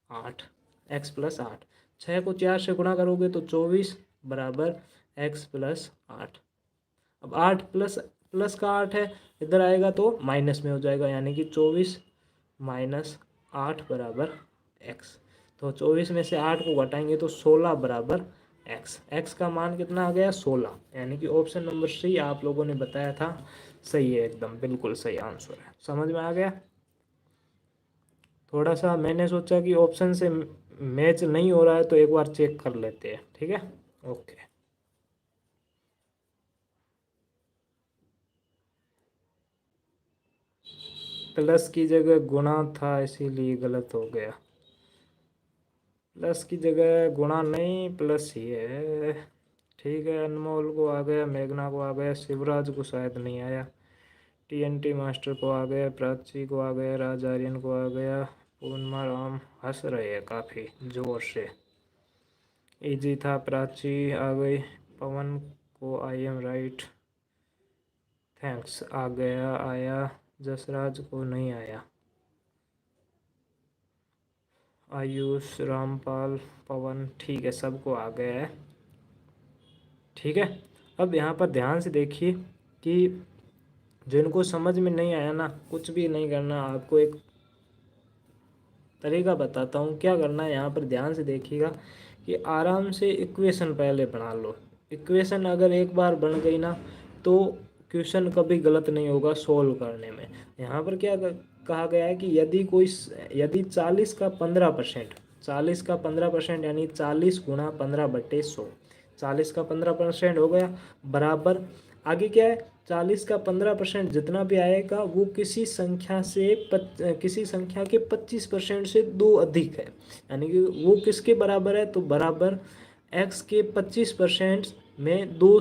8, x + 8, 6 को 4 से गुणा करोगे तो 24 बराबर x + 8। अब 8 प्लस प्लस का 8 है, इधर आएगा तो माइनस में हो जाएगा, यानी कि 24 - 8 बराबर x, तो 24 में से 8 को घटाएंगे तो 16 बराबर x, x का मान कितना आ गया, 16, यानी कि ऑप्शन नंबर सी आप लोगों ने बताया था सही है, एकदम बिल्कुल सही आंसर है। समझ में आ गया। थोड़ा सा मैंने सोचा कि ऑप्शन से मैच नहीं हो रहा है तो एक बार चेक कर लेते हैं, ठीक है, ओके। प्लस की जगह गुणा था इसीलिए गलत हो गया। प्लस की जगह गुणा नहीं प्लस ही है। ठीक है, अनमोल को आ गया, मेघना को आ गया, शिवराज को शायद नहीं आया, टीएनटी मास्टर को आ गया, प्राची को आ गया, राज आर्यन को आ गया। पूर्णिमा राम हंस रहे हैं काफ़ी जोर से। इजी था, प्राची आ गई। पवन को आई एम राइट थैंक्स आ गया, आया। जसराज को नहीं आया। आयुष, रामपाल, पवन, ठीक है, सबको आ गया है। ठीक है, अब यहाँ पर ध्यान से देखिए कि जिनको समझ में नहीं आया ना, कुछ भी नहीं करना, आपको एक तरीका बताता हूँ क्या करना है। यहाँ पर ध्यान से देखिएगा कि आराम से इक्वेशन पहले बना लो। इक्वेशन अगर एक बार बन गई ना तो क्वेश्चन कभी गलत नहीं होगा सोल्व करने में। यहाँ पर क्या कहा गया है कि यदि 40 का 15%, 40 का 15% यानी 40 गुणा 15/100, 40 का 15% हो गया बराबर। आगे क्या है, 40 का 15% जितना भी आएगा वो किसी संख्या के 25% से दो अधिक है, यानी कि वो किसके बराबर है, तो बराबर x के 25% में दो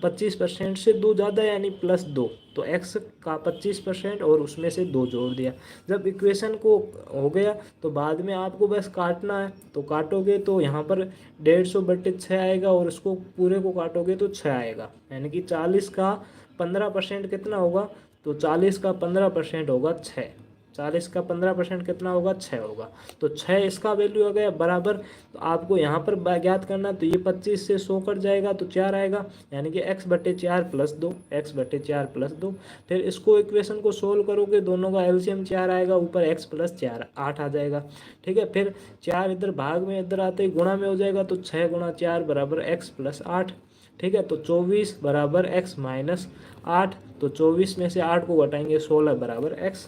25% से दो ज़्यादा यानी +2, तो x का 25% और उसमें से दो जोड़ दिया। जब इक्वेशन को हो गया तो बाद में आपको बस काटना है, तो काटोगे तो यहाँ पर 150/6 आएगा और उसको पूरे को काटोगे तो 6 आएगा, यानी कि 40 का 15% कितना होगा, तो 40 का 15% होगा 6। 40 का 15% कितना होगा, 6 होगा। तो 6 इसका वैल्यू आ गया बराबर। तो आपको यहाँ पर ज्ञात करना, तो ये 25 से 100 कट जाएगा तो 4 आएगा, यानी कि x/4 + 2, x/4 + 2। फिर इसको इक्वेशन को सोल्व करोगे, दोनों का एलसीएम 4 आएगा, ऊपर x + 4 8 आ जाएगा। ठीक है, फिर 4 इधर भाग में इधर आते ही गुणा में हो जाएगा, तो 6 × 4 = x + 8। ठीक है, तो 24 = x - 8, तो 24 में से 8 को घटाएंगे, 16 = x।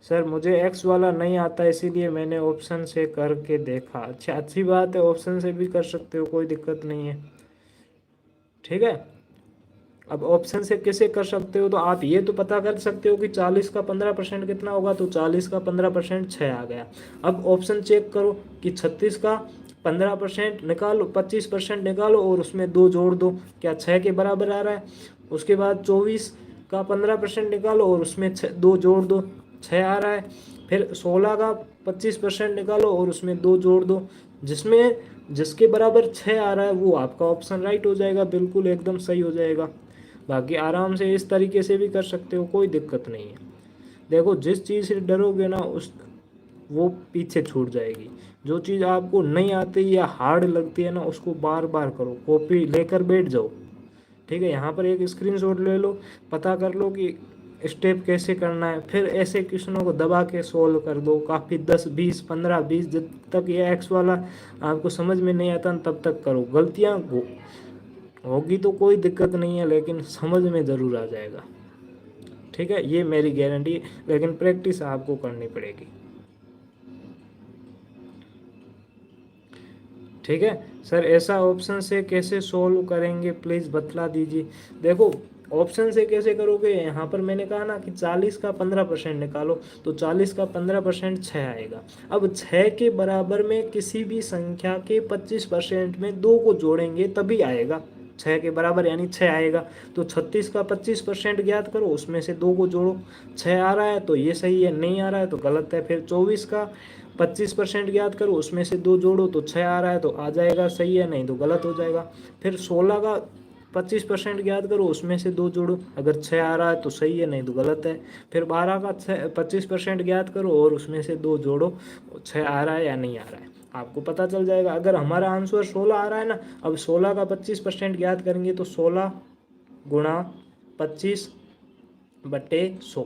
सर मुझे एक्स वाला नहीं आता इसीलिए मैंने ऑप्शन से करके देखा। अच्छा, अच्छी बात है, ऑप्शन से भी कर सकते हो, कोई दिक्कत नहीं है। ठीक है, अब ऑप्शन से कैसे कर सकते हो, तो आप ये तो पता कर सकते हो कि 40 का 15% कितना होगा, तो 40 का 15% 6 आ गया। अब ऑप्शन चेक करो कि 36 का 15% निकालो, 25% निकालो और उसमें 2 जोड़ दो, क्या 6 के बराबर आ रहा है। उसके बाद 24 का 15% निकालो और उसमें 2 जोड़ दो, 6 आ रहा है। फिर 16 का 25% निकालो और उसमें 2 जोड़ दो, जिसके बराबर 6 आ रहा है वो आपका ऑप्शन राइट हो जाएगा, बिल्कुल एकदम सही हो जाएगा। बाकी आराम से इस तरीके से भी कर सकते हो, कोई दिक्कत नहीं है। देखो, जिस चीज़ से डरोगे ना वो पीछे छूट जाएगी। जो चीज़ आपको नहीं आती या हार्ड लगती है ना, उसको बार बार करो, कॉपी लेकर बैठ जाओ। ठीक है, यहाँ पर एक स्क्रीनशॉट ले लो, पता कर लो कि स्टेप कैसे करना है, फिर ऐसे क्वेश्चनों को दबा के सोल्व कर दो। काफ़ी 10 20 15 20 जब तक ये एक्स वाला आपको समझ में नहीं आता तब तक करो। गलतियाँ होगी तो कोई दिक्कत नहीं है, लेकिन समझ में ज़रूर आ जाएगा। ठीक है, ये मेरी गारंटी, लेकिन प्रैक्टिस आपको करनी पड़ेगी। ठीक है सर, ऐसा ऑप्शन से कैसे सोल्व करेंगे प्लीज़ बतला दीजिए। देखो, ऑप्शन से कैसे करोगे, यहाँ पर मैंने कहा ना कि 40 का 15% निकालो, तो 40 का 15% 6 आएगा। अब 6 के बराबर में किसी भी संख्या के 25% में 2 को जोड़ेंगे तभी आएगा 6 के बराबर, यानी 6 आएगा। तो 36 का 25% ज्ञात करो, उसमें से 2 को जोड़ो, 6 आ रहा है तो ये सही है, नहीं आ रहा है तो गलत है। फिर 24 का 25% ज्ञात करो, उसमें से 2 जोड़ो, तो 6 आ रहा है तो आ जाएगा, सही है, नहीं तो गलत हो जाएगा। फिर 16 का 25% ज्ञात करो, उसमें से 2 जोड़ो, अगर 6 आ रहा है तो सही है, नहीं तो गलत है। फिर 12 का 25% ज्ञात करो और उसमें से 2 जोड़ो, 6 आ रहा है या नहीं आ रहा है, आपको पता चल जाएगा। अगर हमारा आंसर 16 आ रहा है ना, अब 16 का 25% ज्ञात करेंगे, तो 16 गुणा 25/100,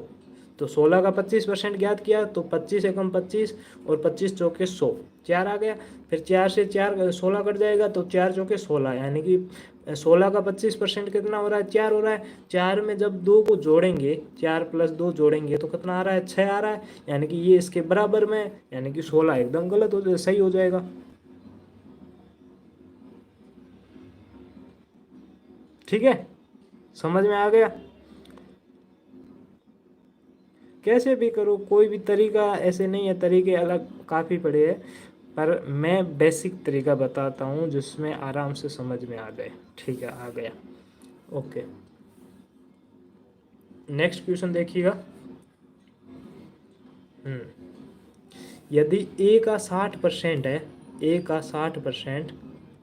तो 16 का 25% ज्ञात किया, तो 25 एकम 25 और 25 चौके 100, 4 आ गया। फिर 4 से 4 16 कट जाएगा, तो 4 चौके 16, यानी कि 16 का 25% कितना हो रहा है, 4 हो रहा है। 4 में जब 2 को जोड़ेंगे, 4 + 2 जोड़ेंगे तो कितना आ रहा है, 6 आ रहा है, यानी कि ये इसके बराबर में, यानी कि 16 एकदम गलत हो सही हो जाएगा। ठीक है, समझ में आ गया। कैसे भी करो, कोई भी तरीका ऐसे नहीं है, तरीके अलग काफ़ी पड़े हैं, पर मैं बेसिक तरीका बताता हूँ जिसमें आराम से समझ में आ जाए। ठीक है, आ गया। ओके, नेक्स्ट क्वेश्चन देखिएगा। यदि ए का 60% है, ए का 60%,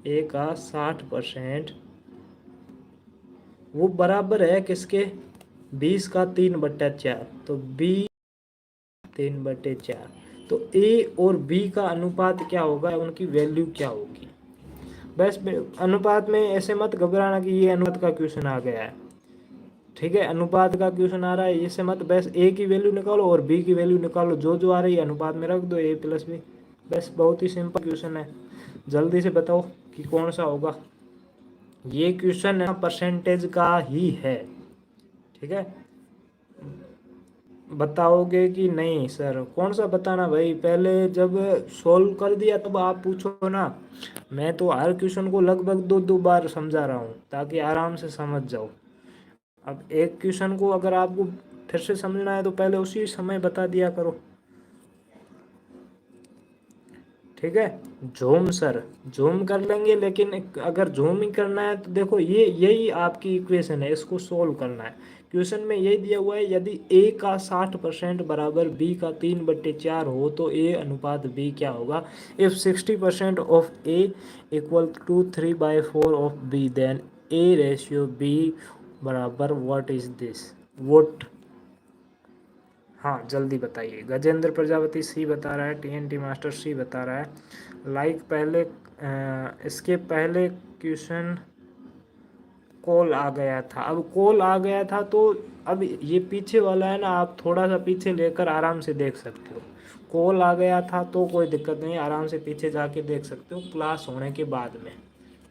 ए का 60% वो बराबर है किसके, 20 का 3/4, तो 3/4, तो ए और बी का अनुपात क्या होगा, उनकी वैल्यू क्या होगी। बस अनुपात में ऐसे मत घबराना कि ये अनुपात का क्वेश्चन आ गया है। ठीक है, अनुपात का क्वेश्चन आ रहा है इससे मत, बस ए की वैल्यू निकालो और बी की वैल्यू निकालो, जो जो आ रही है अनुपात में रख दो, ए प्लस बी। बस बहुत ही सिंपल क्वेश्चन है, जल्दी से बताओ कि कौन सा होगा। ये क्वेश्चन परसेंटेज का ही है। ठीक है, बताओगे कि नहीं सर, कौन सा बताना भाई, पहले जब सॉल्व कर दिया तब आप पूछो ना। मैं तो हर क्वेश्चन को लगभग 2 2 बार समझा रहा हूँ ताकि आराम से समझ जाओ। अब एक क्वेश्चन को अगर आपको फिर से समझना है तो पहले उसी समय बता दिया करो। ठीक है, झूम सर, झूम कर लेंगे, लेकिन अगर झूम ही करना है तो देखो ये यही आपकी इक्वेशन है, इसको सोल्व करना है। क्वेश्चन में यही दिया हुआ है, यदि ए का 60% बराबर बी का 3/4 हो तो ए अनुपात बी क्या होगा। If 60% of A equal to 3/4 of B, then A ratio B बराबर व्हाट इज दिस, वोट। हाँ जल्दी बताइए। गजेंद्र प्रजापति सी बता रहा है, टीएनटी मास्टर सी बता रहा है। लाइक पहले इसके पहले क्वेश्चन कॉल आ गया था, अब कॉल आ गया था तो अब ये पीछे वाला है ना, आप थोड़ा सा पीछे लेकर आराम से देख सकते हो। कॉल आ गया था तो कोई दिक्कत नहीं, आराम से पीछे जाके देख सकते हो क्लास होने के बाद में।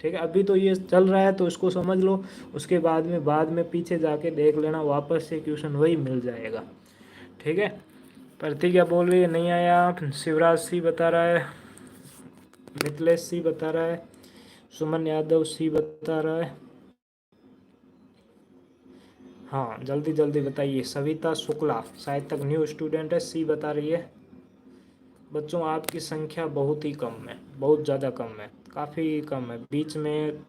ठीक है, अभी तो ये चल रहा है तो इसको समझ लो, उसके बाद में पीछे जाके देख लेना, वापस से क्वेश्चन वही मिल जाएगा। ठीक है, प्रतिज्ञा बोल रही है नहीं आया, शिवराज सी बता रहा है, मिथिलेश सी बता रहा है, सुमन यादव सी बता रहा है। हाँ जल्दी जल्दी बताइए। सविता शुक्ला शायद तक न्यू स्टूडेंट है, सी बता रही है। बच्चों आपकी संख्या बहुत ही कम है, बहुत ज़्यादा कम है, काफ़ी कम है। बीच में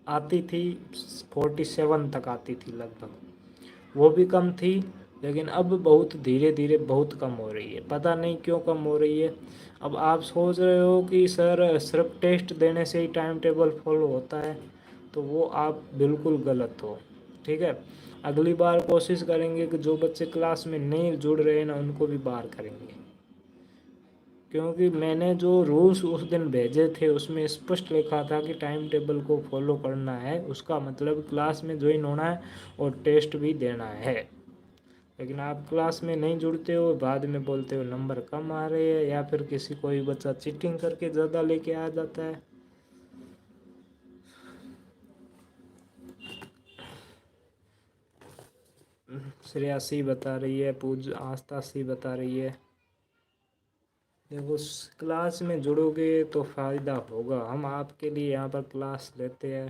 आती थी 47 तक आती थी लगभग, वो भी कम थी, लेकिन अब बहुत धीरे धीरे बहुत कम हो रही है, पता नहीं क्यों कम हो रही है। अब आप सोच रहे हो कि सर सिर्फ टेस्ट देने से ही टाइम टेबल फॉलो होता है, तो वो आप बिल्कुल गलत हो। ठीक है, अगली बार कोशिश करेंगे कि जो बच्चे क्लास में नहीं जुड़ रहे हैं ना उनको भी बाहर करेंगे, क्योंकि मैंने जो रूल्स उस दिन भेजे थे उसमें स्पष्ट लिखा था कि टाइम टेबल को फॉलो करना है, उसका मतलब क्लास में ज्वाइन होना है और टेस्ट भी देना है। लेकिन आप क्लास में नहीं जुड़ते हो, बाद में बोलते हो नंबर कम आ रहे हैं, या फिर किसी कोई बच्चा चीटिंग करके ज़्यादा लेके आ जाता है। श्रेया सी बता रही है, पूज आस्था सी बता रही है। देखो क्लास में जुड़ोगे तो फ़ायदा होगा, हम आपके लिए यहाँ पर क्लास लेते हैं।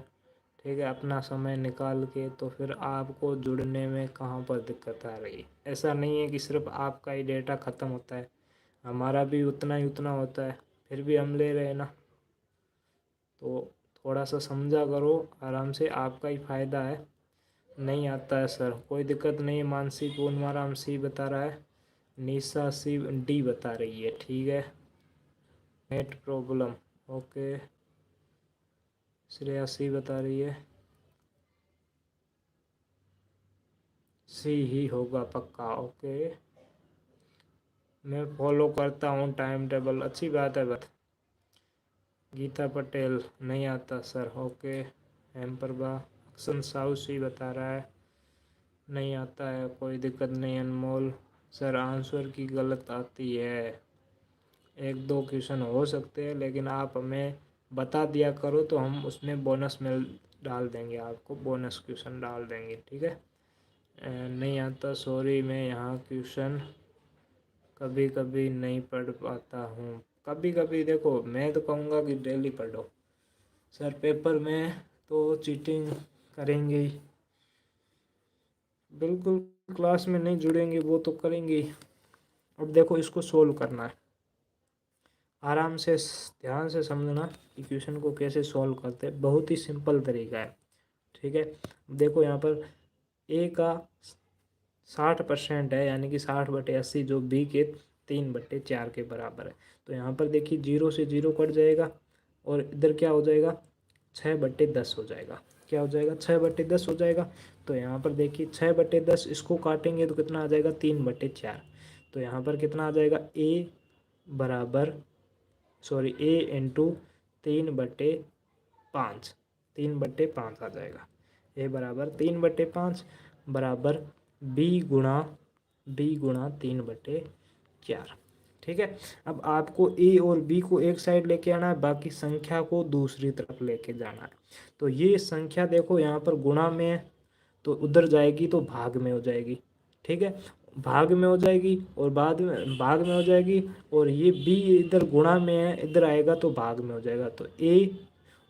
ठीक है, अपना समय निकाल के, तो फिर आपको जुड़ने में कहाँ पर दिक्कत आ रही है। ऐसा नहीं है कि सिर्फ आपका ही डेटा ख़त्म होता है, हमारा भी उतना ही उतना होता है, फिर भी हम ले रहे हैं ना। तो थोड़ा सा समझा करो आराम से, आपका ही फ़ायदा है। नहीं आता है सर, कोई दिक्कत नहीं है। मानसी पूर्णमाराम सी बता रहा है, निशा सी डी बता रही है। ठीक है, नेट प्रॉब्लम, ओके। श्रेया सी बता रही है, सी ही होगा पक्का, ओके। मैं फॉलो करता हूँ टाइम टेबल, अच्छी बात है। बात गीता पटेल नहीं आता सर, ओके। एम प्रभा अक्सन साहू सी बता रहा है नहीं आता है, कोई दिक्कत नहीं। अनमोल सर आंसर की गलत आती है, एक दो क्वेश्चन हो सकते हैं, लेकिन आप हमें बता दिया करो तो हम उसमें बोनस में डाल देंगे, आपको बोनस क्वेश्चन डाल देंगे। ठीक है, नहीं आता सॉरी, मैं यहाँ क्वेश्चन कभी कभी नहीं पढ़ पाता हूँ। कभी कभी देखो, मैं तो कहूँगा कि डेली पढ़ो सर, पेपर में तो चीटिंग करेंगे ही, बिल्कुल क्लास में नहीं जुड़ेंगे वो तो करेंगे ही। अब देखो इसको सोल्व करना है, आराम से ध्यान से समझना कि क्वेश्चन को कैसे सॉल्व करते हैं। बहुत ही सिंपल तरीका है, ठीक है। देखो यहाँ पर ए का 60% है, यानी कि 60/80, जो बी के 3/4 के बराबर है। तो यहाँ पर देखिए 0 से 0 कट जाएगा और इधर क्या हो जाएगा, 6/10 हो जाएगा। क्या हो जाएगा, 6/10 हो जाएगा। तो यहाँ पर देखिए 6/10 इसको काटेंगे तो कितना आ जाएगा, 3/4। तो यहाँ पर कितना आ जाएगा, ए बराबर ए इंटू 3/5, 3/5 आ जाएगा। ए बराबर 3/5 बराबर बी गुणा 3/4, ठीक है। अब आपको ए और बी को एक साइड लेके आना है, बाकी संख्या को दूसरी तरफ लेके जाना है। तो ये संख्या देखो यहाँ पर गुणा में है तो उधर जाएगी तो भाग में हो जाएगी, ठीक है। भाग में हो जाएगी और बाद में भाग में हो जाएगी, और ये बी इधर गुणा में है, इधर आएगा तो भाग में हो जाएगा। तो ए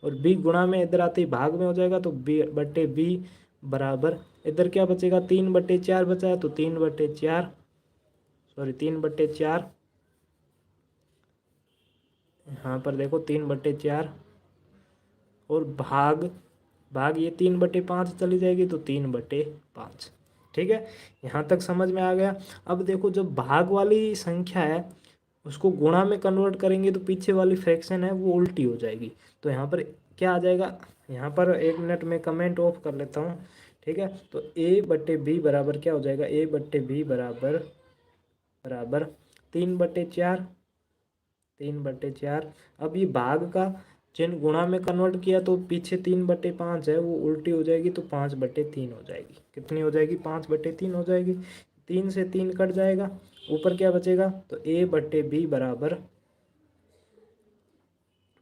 और बी गुणा में इधर आते ही भाग में हो जाएगा, तो बी बराबर इधर क्या बचेगा, 3/4 बचा है, तो 3/4 यहाँ पर देखो 3/4 और भाग ये 3/5 चली जाएगी तो 3/5, ठीक है। यहाँ तक समझ में आ गया। अब देखो जब भाग वाली संख्या है उसको गुणा में कन्वर्ट करेंगे तो पीछे वाली फ्रैक्शन है वो उल्टी हो जाएगी। तो यहाँ पर क्या आ जाएगा, यहाँ पर 1 मिनट में कमेंट ऑफ कर लेता हूँ, ठीक है। तो a/b बराबर क्या हो जाएगा, a/b बराबर 3/4, 3/4। अब ये भाग का चिन्ह गुणा में कन्वर्ट किया तो पीछे 3/5 है वो उल्टी हो जाएगी, तो 5/3 हो जाएगी। कितनी हो जाएगी, 5/3 हो जाएगी। 3 से 3 कट जाएगा, ऊपर क्या बचेगा, तो a/b बराबर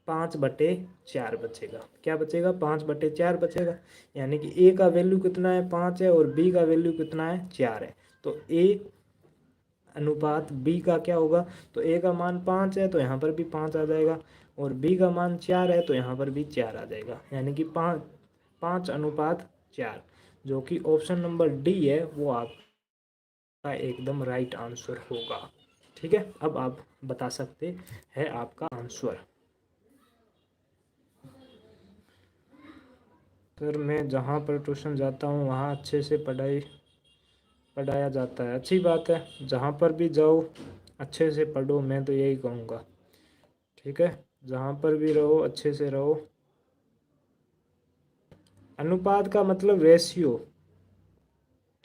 5/4 बचेगा। क्या बचेगा, 5/4 बचेगा। यानी कि a का वैल्यू कितना है, 5 है, और b का वैल्यू कितना है, 4 है। तो a अनुपात b का क्या होगा, तो a का मान 5 है तो यहाँ पर भी 5 आ जाएगा, और b का मान 4 है तो यहाँ पर भी 4 आ जाएगा। यानी कि 5:4, जो कि ऑप्शन नंबर डी है वो आपका एकदम राइट आंसर होगा, ठीक है। अब आप बता सकते हैं आपका आंसर। सर मैं जहाँ पर ट्यूशन जाता हूँ वहाँ अच्छे से पढ़ाया जाता है। अच्छी बात है, जहाँ पर भी जाओ अच्छे से पढ़ो, मैं तो यही कहूँगा, ठीक है। जहाँ पर भी रहो अच्छे से रहो। अनुपात का मतलब रेशियो,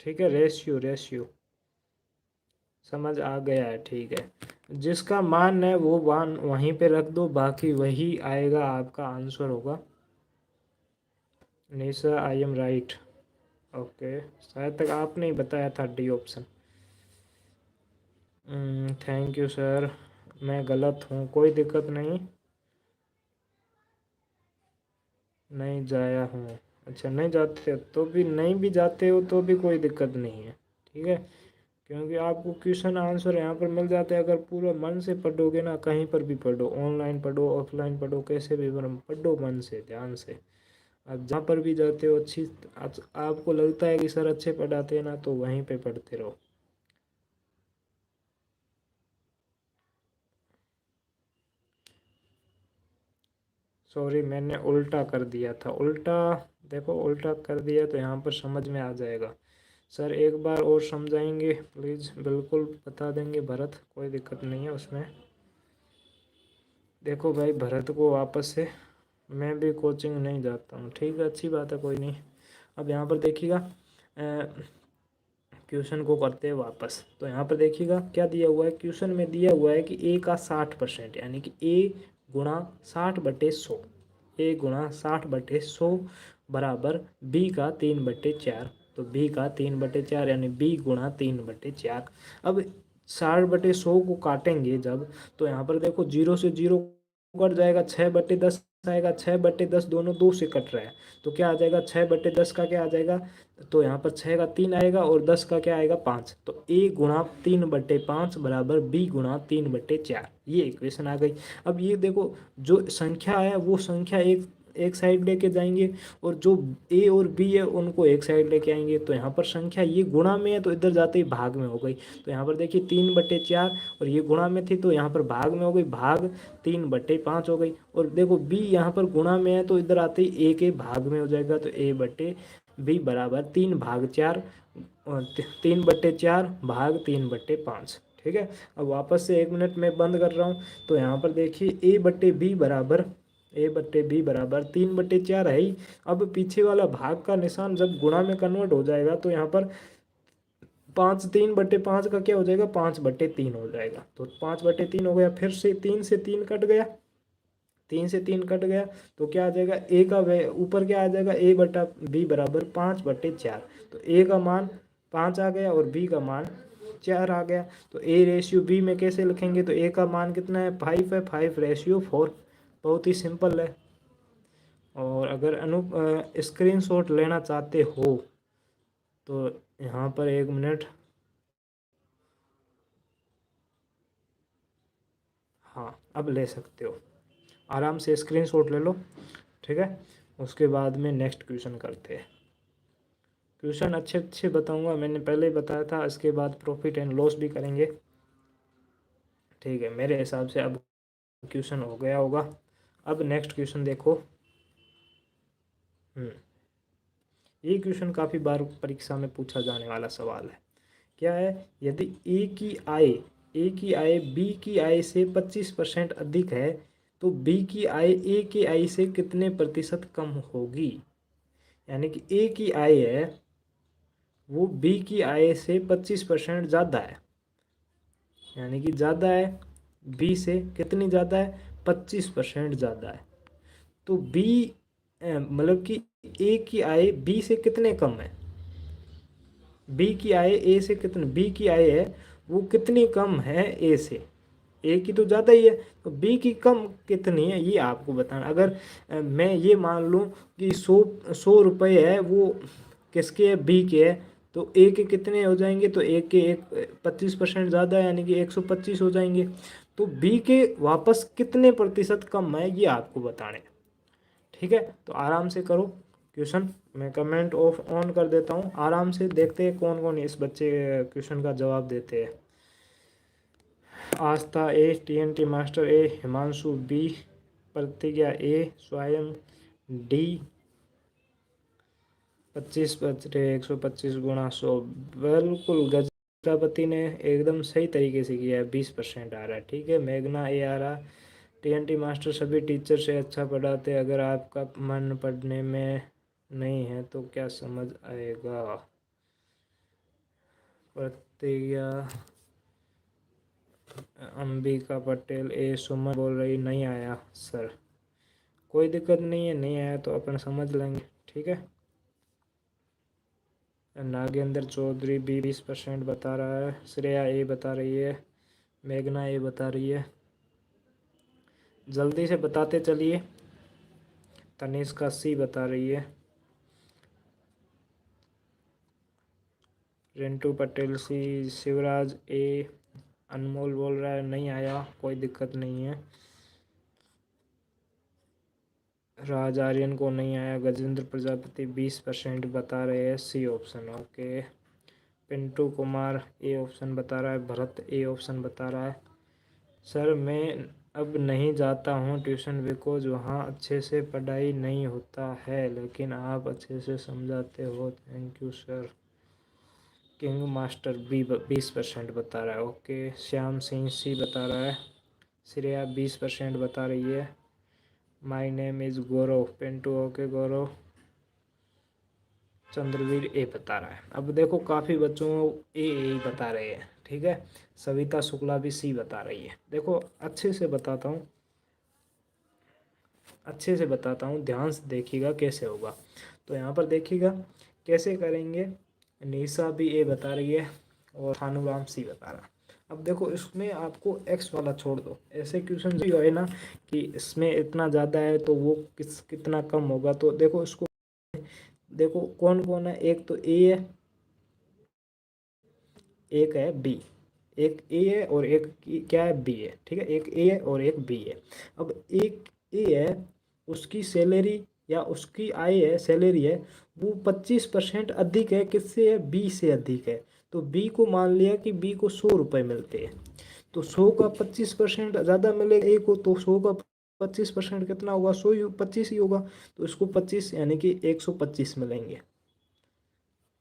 ठीक है, रेशियो समझ आ गया है, ठीक है। जिसका मान है वो मान वहीं पे रख दो, बाकी वही आएगा, आपका आंसर होगा। निशा आई एम राइट, ओके। शायद तक आपने ही बताया था D option. Thank you sir, मैं गलत हूँ, कोई दिक्कत नहीं, नहीं जाया हूँ। अच्छा नहीं जाते हो तो भी, नहीं भी जाते हो तो भी कोई दिक्कत नहीं है, ठीक है। क्योंकि आपको क्वेश्चन आंसर यहाँ पर मिल जाते हैं। अगर पूरा मन से पढ़ोगे ना, कहीं पर भी पढ़ो, ऑनलाइन पढ़ो ऑफलाइन पढ़ो, कैसे भी पढ़ो मन से ध्यान से। आप जहाँ पर भी जाते हो आपको लगता है कि सर अच्छे पढ़ाते हैं ना, तो वहीं पे पढ़ते रहो। सॉरी मैंने उल्टा कर दिया था, उल्टा देखो उल्टा कर दिया तो यहाँ पर समझ में आ जाएगा। सर एक बार और समझाएंगे प्लीज़, बिल्कुल बता देंगे भरत, कोई दिक्कत नहीं है उसमें। देखो भाई भरत को वापस से, मैं भी कोचिंग नहीं जाता हूँ, ठीक है, अच्छी बात है, कोई नहीं। अब यहाँ पर देखिएगा, क्वेश्चन को करते हैं वापस। तो यहाँ पर देखिएगा क्या दिया हुआ है, क्वेश्चन में दिया हुआ है कि ए का 60%, यानी कि ए गुणा 60/100, ए गुणा 60/100 बराबर बी का 3/4। तो बी का 3/4 यानी बी गुणा 3/4। अब 60/100 को काटेंगे जब, तो यहाँ पर देखो 0 से 0 कट जाएगा, 6/10 आएगा, 6/10 दोनों 2 से कट रहा है, तो क्या आ जाएगा, 6/10 का क्या आ जाएगा, तो यहाँ पर 6 का 3 आएगा और 10 का क्या आएगा, 5। तो a गुणा 3/5 बराबर b गुणा 3/4, ये इक्वेशन आ गई। अब ये देखो जो संख्या है वो संख्या एक एक साइड लेके जाएंगे और जो ए और बी है उनको एक साइड लेके आएंगे। तो यहाँ पर संख्या ये गुणा में है तो इधर जाते ही भाग में हो गई। तो यहाँ पर देखिए 3/4 और ये गुणा में थी तो यहाँ पर भाग में हो गई, भाग 3/5 हो गई। और देखो बी यहाँ पर गुणा में है तो इधर आते ही ए के भाग में हो जाएगा। तो A/B बराबर 3/4 और 3/4 भाग 3/5। ठीक है। अब वापस से 1 मिनट में बंद कर रहा हूँ। तो यहाँ पर देखिए A/B बराबर 3/4 है ही। अब पीछे वाला भाग का निशान जब गुणा में कन्वर्ट हो जाएगा तो यहाँ पर 3/5 का क्या हो जाएगा, 5/3 हो जाएगा। तो 5/3 हो गया। फिर से 3 से 3 कट गया, 3 से 3 कट गया। तो क्या आ जाएगा, ए का ऊपर क्या आ जाएगा, A/B बराबर 5/4। तो ए का मान 5 आ गया और बी का मान 4 आ गया। तो A/B में कैसे लिखेंगे, तो ए का मान कितना है, 5 है, 5/4। बहुत ही सिंपल है। और अगर स्क्रीनशॉट लेना चाहते हो तो यहाँ पर 1 मिनट, हाँ अब ले सकते हो, आराम से स्क्रीनशॉट ले लो। ठीक है। उसके बाद में नेक्स्ट क्वेश्चन करते हैं। क्वेश्चन अच्छे अच्छे बताऊंगा, मैंने पहले ही बताया था। इसके बाद प्रॉफिट एंड लॉस भी करेंगे। ठीक है, मेरे हिसाब से अब क्वेश्चन हो गया होगा। अब नेक्स्ट क्वेश्चन देखो। ये क्वेश्चन काफ़ी बार परीक्षा में पूछा जाने वाला सवाल है। क्या है, यदि ए की आय बी की आय से 25% अधिक है तो बी की आय ए की आय से कितने प्रतिशत कम होगी। यानी कि ए की आय है वो बी की आय से 25% ज़्यादा है, यानी कि ज़्यादा है, बी से कितनी ज़्यादा है, 25% ज़्यादा है। तो बी मतलब कि ए की आय बी से कितने कम है, बी की आय ए से कितनी, बी की आय है वो कितनी कम है ए से, ए की तो ज़्यादा ही है, तो बी की कम कितनी है ये आपको बताना। अगर मैं ये मान लूँ कि 100 रुपये है वो किसके है, बी के है, तो ए के कितने हो जाएंगे, तो ए के 25% ज़्यादा है, यानी कि 125 हो जाएंगे। तो बी के वापस कितने प्रतिशत कम है ये आपको बताने। ठीक है, तो आराम से करो क्वेश्चन। मैं कमेंट ऑफ ऑन कर देता हूँ, आराम से देखते हैं कौन कौन इस बच्चे क्वेश्चन का जवाब देते हैं। आस्था ए, TNT मास्टर ए, हिमांशु बी, प्रतिज्ञा ए, स्वयं डी। 125 गुणा 100, बिल्कुल गजरापति ने एकदम सही तरीके से किया है, 20% आ रहा है। ठीक है, मेघना ए आ रहा। TNT मास्टर सभी टीचर से अच्छा पढ़ाते, अगर आपका मन पढ़ने में नहीं है तो क्या समझ आएगा। प्रतिज्ञा, अंबिका पटेल ए, सुमन बोल रही नहीं आया सर, कोई दिक्कत नहीं है, नहीं आया तो अपन समझ लेंगे। ठीक है। नागेंद्र चौधरी भी 20% बता रहा है, श्रेया ए बता रही है, मेघना ए बता रही है, जल्दी से बताते चलिए। तनिष्का सी बता रही है, रिंटू पटेल सी, शिवराज ए, अनमोल बोल रहा है नहीं आया, कोई दिक्कत नहीं है। राज आर्यन को नहीं आया। गजेंद्र प्रजापति 20% बता रहे हैं, C option. Okay. Pintu Kumar A option बता रहा है, भरत ए ऑप्शन बता रहा है। सर मैं अब नहीं जाता हूँ ट्यूशन बिकॉज वहाँ अच्छे से पढ़ाई नहीं होता है, लेकिन आप अच्छे से समझाते हो, thank you sir. King Master B 20% बता रहा है। ओके। श्याम सिंह सी बता रहा है, श्रेया 20% बता रही है। My name is Gaurav, Pintu okay Gaurav. Chandraveer A बता रहा है। अब देखो काफ़ी बच्चों ए बता रहे हैं। ठीक है। सविता शुक्ला भी सी बता रही है। देखो अच्छे से बताता हूँ, अच्छे से बताता हूँ, ध्यान से देखिएगा कैसे होगा। तो यहाँ पर देखिएगा कैसे करेंगे। निशा भी ए बता रही है और भानुराम सी बता रहा है। अब देखो इसमें आपको एक्स वाला छोड़ दो, ऐसे क्वेश्चन जो है ना कि इसमें इतना ज़्यादा है तो वो कितना कम होगा। तो देखो इसको, देखो कौन कौन है, एक तो ए है, एक है बी, एक ए है और एक क्या है, बी है। ठीक है, एक ए है और एक बी है। अब एक ए है उसकी सैलरी या उसकी आय है, सैलरी है, वो 25% अधिक है, किससे है, बी से अधिक है। तो बी को मान लिया कि बी को 100 रुपये मिलते हैं, तो 100 का 25% ज़्यादा मिलेगा ए को, तो 100 का 25% कितना होगा, 125 ही होगा। तो इसको 25 यानी कि 125 मिलेंगे,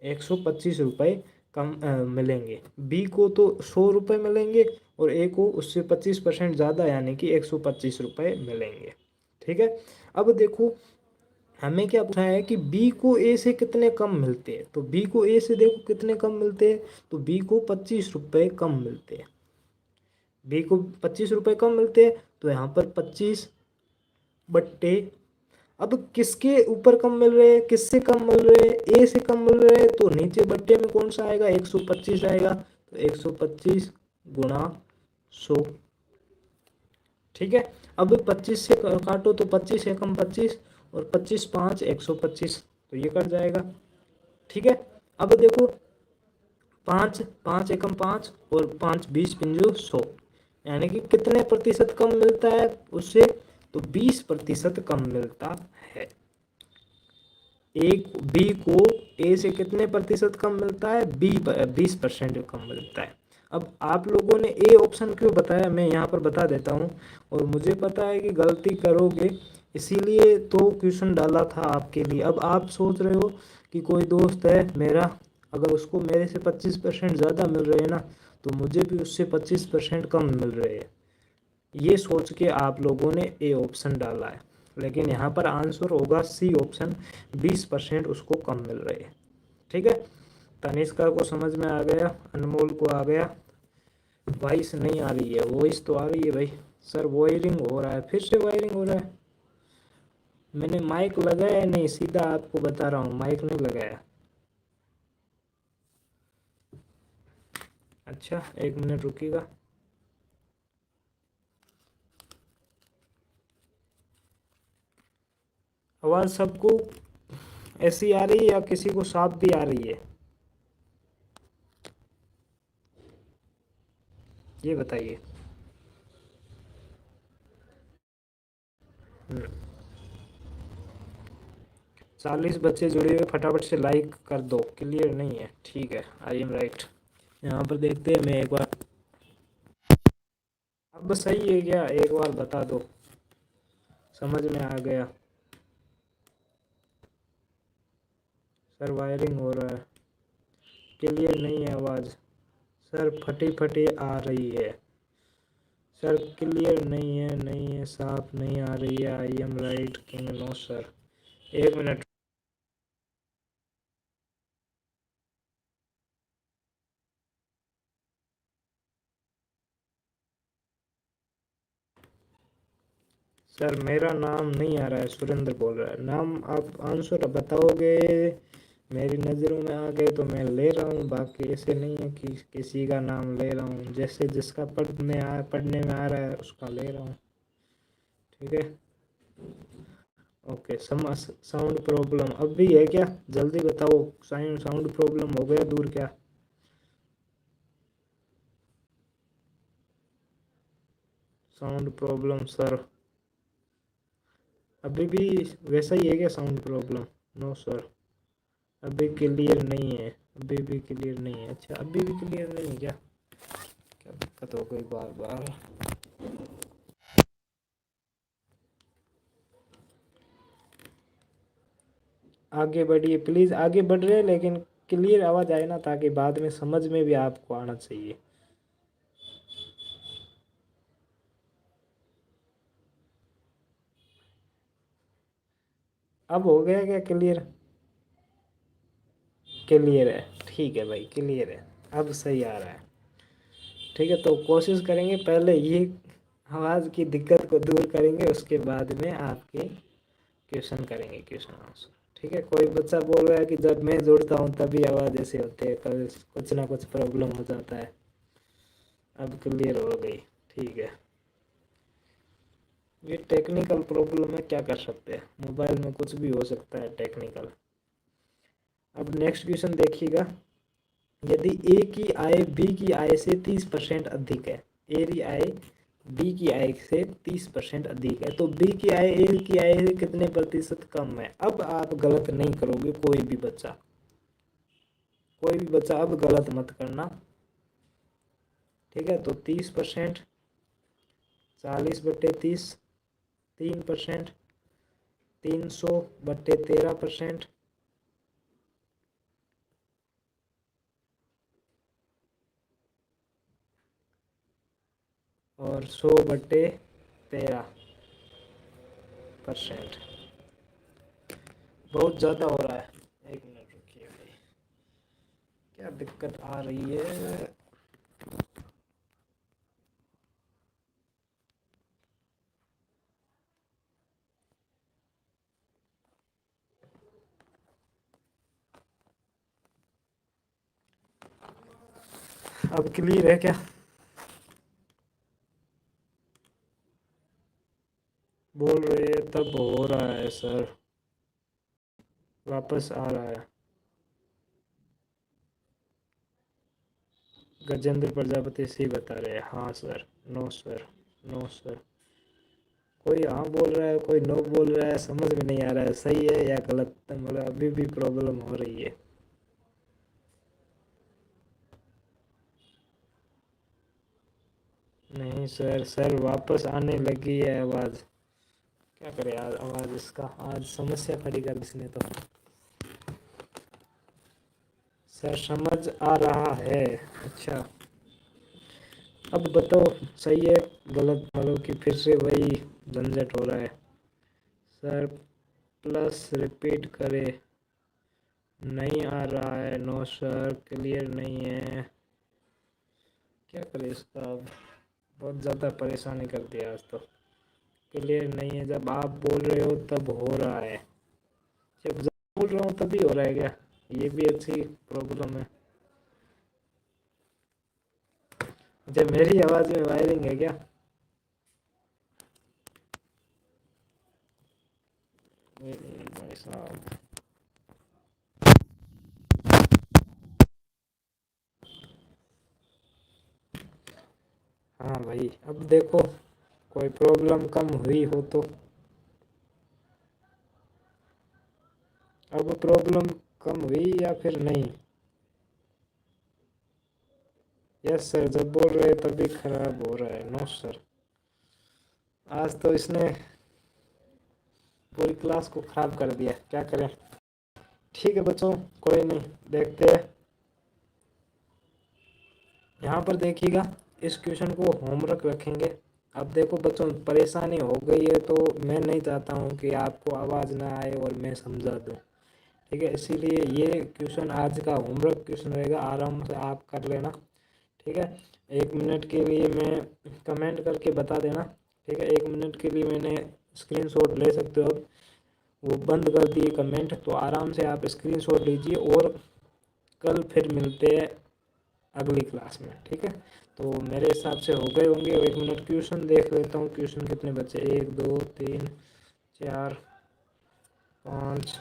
125 रुपये कम मिलेंगे। बी को तो 100 रुपये मिलेंगे और ए को उससे 25% ज़्यादा यानी कि 125 रुपये मिलेंगे। ठीक है। अब देखो हमें क्या पूछा है कि बी को ए से कितने कम मिलते हैं, तो बी को ए से देखो कितने कम मिलते हैं, तो बी को 25 रुपये कम मिलते हैं, बी को 25 रुपये कम मिलते हैं। तो यहाँ पर 25 बट्टे, अब किसके ऊपर कम मिल रहे हैं, किससे कम मिल रहे हैं, ए से कम मिल रहे हैं, तो नीचे बट्टे में कौन सा आएगा, 125 आएगा, तो 125 गुणा 100। ठीक है। अब 25 से काटो तो 25 एकम 25 और 25 5 125, तो ये कट जाएगा। ठीक है। अब देखो 5 5 एकम 5 और 5 20 पिंजो 100, यानी कि कितने प्रतिशत कम मिलता है उससे, तो 20% कम मिलता है। एक बी को ए से कितने प्रतिशत कम मिलता है, बी 20% कम मिलता है। अब आप लोगों ने ए ऑप्शन क्यों बताया, मैं यहाँ पर बता देता हूँ, और मुझे पता है कि गलती करोगे इसीलिए तो क्वेश्चन डाला था आपके लिए। अब आप सोच रहे हो कि कोई दोस्त है मेरा, अगर उसको मेरे से 25% ज़्यादा मिल रहे हैं ना, तो मुझे भी उससे 25% कम मिल रहे हैं, ये सोच के आप लोगों ने ए ऑप्शन डाला है, लेकिन यहाँ पर आंसर होगा सी ऑप्शन, 20% उसको कम मिल रहे हैं। ठीक है। तनिष्का को समझ में आ गया, अनमोल को आ गया, वॉइस नहीं आ रही है, वॉइस तो आ रही है भाई। सर वायरिंग हो रहा है, फिर से वायरिंग हो रहा है, मैंने माइक लगाया नहीं, सीधा आपको बता रहा हूँ माइक नहीं लगाया। अच्छा 1 मिनट रुकिएगा। आवाज़ सबको ऐसी आ रही है या किसी को साफ भी आ रही है, ये बताइए। 40 बच्चे जुड़े हुए, फटाफट से लाइक कर दो। क्लियर नहीं है, ठीक है, आई एम राइट। यहाँ पर देखते हैं, मैं एक बार, अब सही है क्या, एक बार बता दो, समझ में आ गया। सर वायरिंग हो रहा है, क्लियर नहीं है आवाज़, सर फटी फटी आ रही है, सर क्लियर नहीं है, नहीं है, साफ नहीं आ रही है, I am right King, no sir. 1 minute. Sir मेरा नाम नहीं आ रहा है, सुरेंद्र बोल रहा है, नाम आप आंसर बताओगे, मेरी नज़रों में आ गए तो मैं ले रहा हूँ, बाकी ऐसे नहीं है कि किसी का नाम ले रहा हूँ, जैसे जिसका पढ़ने में आ रहा है उसका ले रहा हूँ। ठीक है। ओके। साउंड प्रॉब्लम अब भी है क्या, जल्दी बताओ, साउंड प्रॉब्लम हो गया दूर क्या। साउंड प्रॉब्लम सर, अभी भी वैसा ही है क्या साउंड प्रॉब्लम, नो सर, अभी क्लियर नहीं है, अभी भी क्लियर नहीं है। अच्छा अभी भी क्लियर नहीं है क्या, क्या दिक्कत हो गई बार बार। आगे बढ़िए प्लीज़, आगे बढ़ रहे हैं लेकिन क्लियर आवाज़ आए ना, ताकि बाद में समझ में भी आपको आना चाहिए। अब हो गया क्या क्लियर, क्लियर है, ठीक है भाई क्लियर है, अब सही आ रहा है। ठीक है, तो कोशिश करेंगे पहले ये आवाज़ की दिक्कत को दूर करेंगे, उसके बाद में आपके क्वेश्चन करेंगे, क्वेश्चन आंसर। ठीक है। कोई बच्चा बोल रहा है कि जब मैं जुड़ता हूँ तभी आवाज़ ऐसे होती है, कभी कुछ ना कुछ प्रॉब्लम हो जाता है। अब क्लियर हो गई, ठीक है। ये टेक्निकल प्रॉब्लम है, क्या कर सकते हैं, मोबाइल में कुछ भी हो सकता है टेक्निकल। अब नेक्स्ट क्वेश्चन देखिएगा, यदि ए की आय बी की आय से 30% अधिक है, ए की आय बी की आय से 30% अधिक है, तो बी की आय ए की आय से कितने प्रतिशत कम है। अब आप गलत नहीं करोगे, कोई भी बच्चा अब गलत मत करना, ठीक है। तो 30%, 40/30, 3%, 300/13%, और 100/13%। बहुत ज़्यादा हो रहा है। एक मिनट रुकिए भाई, क्या दिक्कत आ रही है। अब क्लियर है क्या? बोल रहे तब हो रहा है सर, वापस आ रहा है। गजेंद्र प्रजापति सी बता रहे हैं, हाँ sir, no sir, no sir. कोई हाँ बोल रहा है, कोई नो बोल रहा है, समझ में नहीं आ रहा है सही है या गलत, मतलब अभी भी प्रॉब्लम हो रही है। नहीं सर, सर वापस आने लगी है आवाज़, क्या करें यार, आवाज़ इसका आज समस्या खड़ी कर इसने तो। सर समझ आ रहा है, अच्छा अब बताओ सही है गलत, मतलब कि फिर से वही झंझट हो रहा है। सर प्लस रिपीट करें, नहीं आ रहा है, नो सर, क्लियर नहीं है, क्या करें इसका अब, बहुत ज़्यादा परेशानी कर दिया आज तो। क्लियर नहीं है, जब आप बोल रहे हो तब हो रहा है, जब बोल रहा हूँ तभी हो रहा है क्या? ये भी अच्छी प्रॉब्लम है। जब मेरी आवाज़ में वायरिंग है क्या? भाई साहब, हाँ भाई, अब देखो कोई प्रॉब्लम कम हुई हो तो। अब प्रॉब्लम कम हुई या फिर नहीं? यस सर, जब बोल रहे तभी खराब हो रहा है, नो सर। आज तो इसने पूरी क्लास को खराब कर दिया, क्या करें। ठीक है बच्चों, कोई नहीं, देखते हैं। यहाँ पर देखिएगा, इस क्वेश्चन को होमवर्क रखेंगे। अब देखो बच्चों, परेशानी हो गई है तो मैं नहीं चाहता हूँ कि आपको आवाज़ ना आए और मैं समझा दूँ, ठीक है। इसीलिए ये क्वेश्चन आज का होमवर्क क्वेश्चन रहेगा, आराम से आप कर लेना, ठीक है। 1 मिनट के लिए मैं कमेंट करके बता देना, ठीक है। 1 मिनट के लिए मैंने स्क्रीनशॉट ले सकते हो, अब वो बंद कर दिए कमेंट, तो आराम से आप स्क्रीनशॉट लीजिए और कल फिर मिलते हैं अगली क्लास में, ठीक है। तो मेरे हिसाब से हो गए होंगे। 1 मिनट क्वेश्चन देख लेता हूँ, क्वेश्चन कितने बचे, 1 2 3 4 5,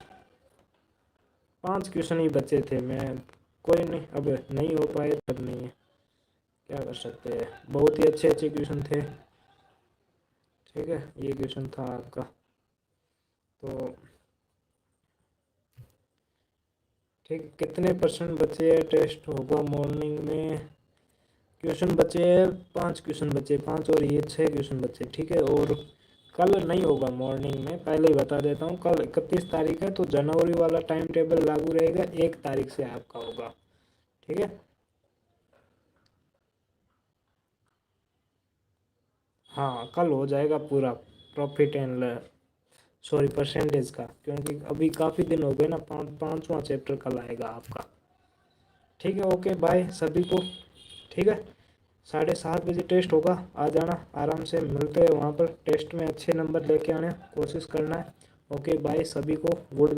5 क्वेश्चन ही बचे थे। मैं कोई नहीं, अब नहीं हो पाए तब नहीं है, क्या कर सकते हैं। बहुत ही अच्छे अच्छे क्वेश्चन थे, ठीक है। ये क्वेश्चन था आपका, तो ठीक, कितने परसेंट बचे हैं, टेस्ट होगा मॉर्निंग में। क्वेश्चन बचे 5 क्वेश्चन बचे, 5 और ये 6 क्वेश्चन बचे, ठीक है। और कल नहीं होगा मॉर्निंग में, पहले ही बता देता हूँ। कल 31 तारीख है, तो जनवरी वाला टाइम टेबल लागू रहेगा, 1 तारीख से आपका होगा, ठीक है। हाँ कल हो जाएगा पूरा प्रॉफिट एंड सॉरी परसेंटेज का, क्योंकि अभी काफ़ी दिन हो गए ना, पाँचवा चैप्टर कल आएगा आपका, ठीक है। ओके बाय सभी को, ठीक है। 7:30 बजे टेस्ट होगा, आ जाना, आराम से मिलते हैं वहाँ पर। टेस्ट में अच्छे नंबर लेके आने कोशिश करना है। ओके बाय सभी को, गुड।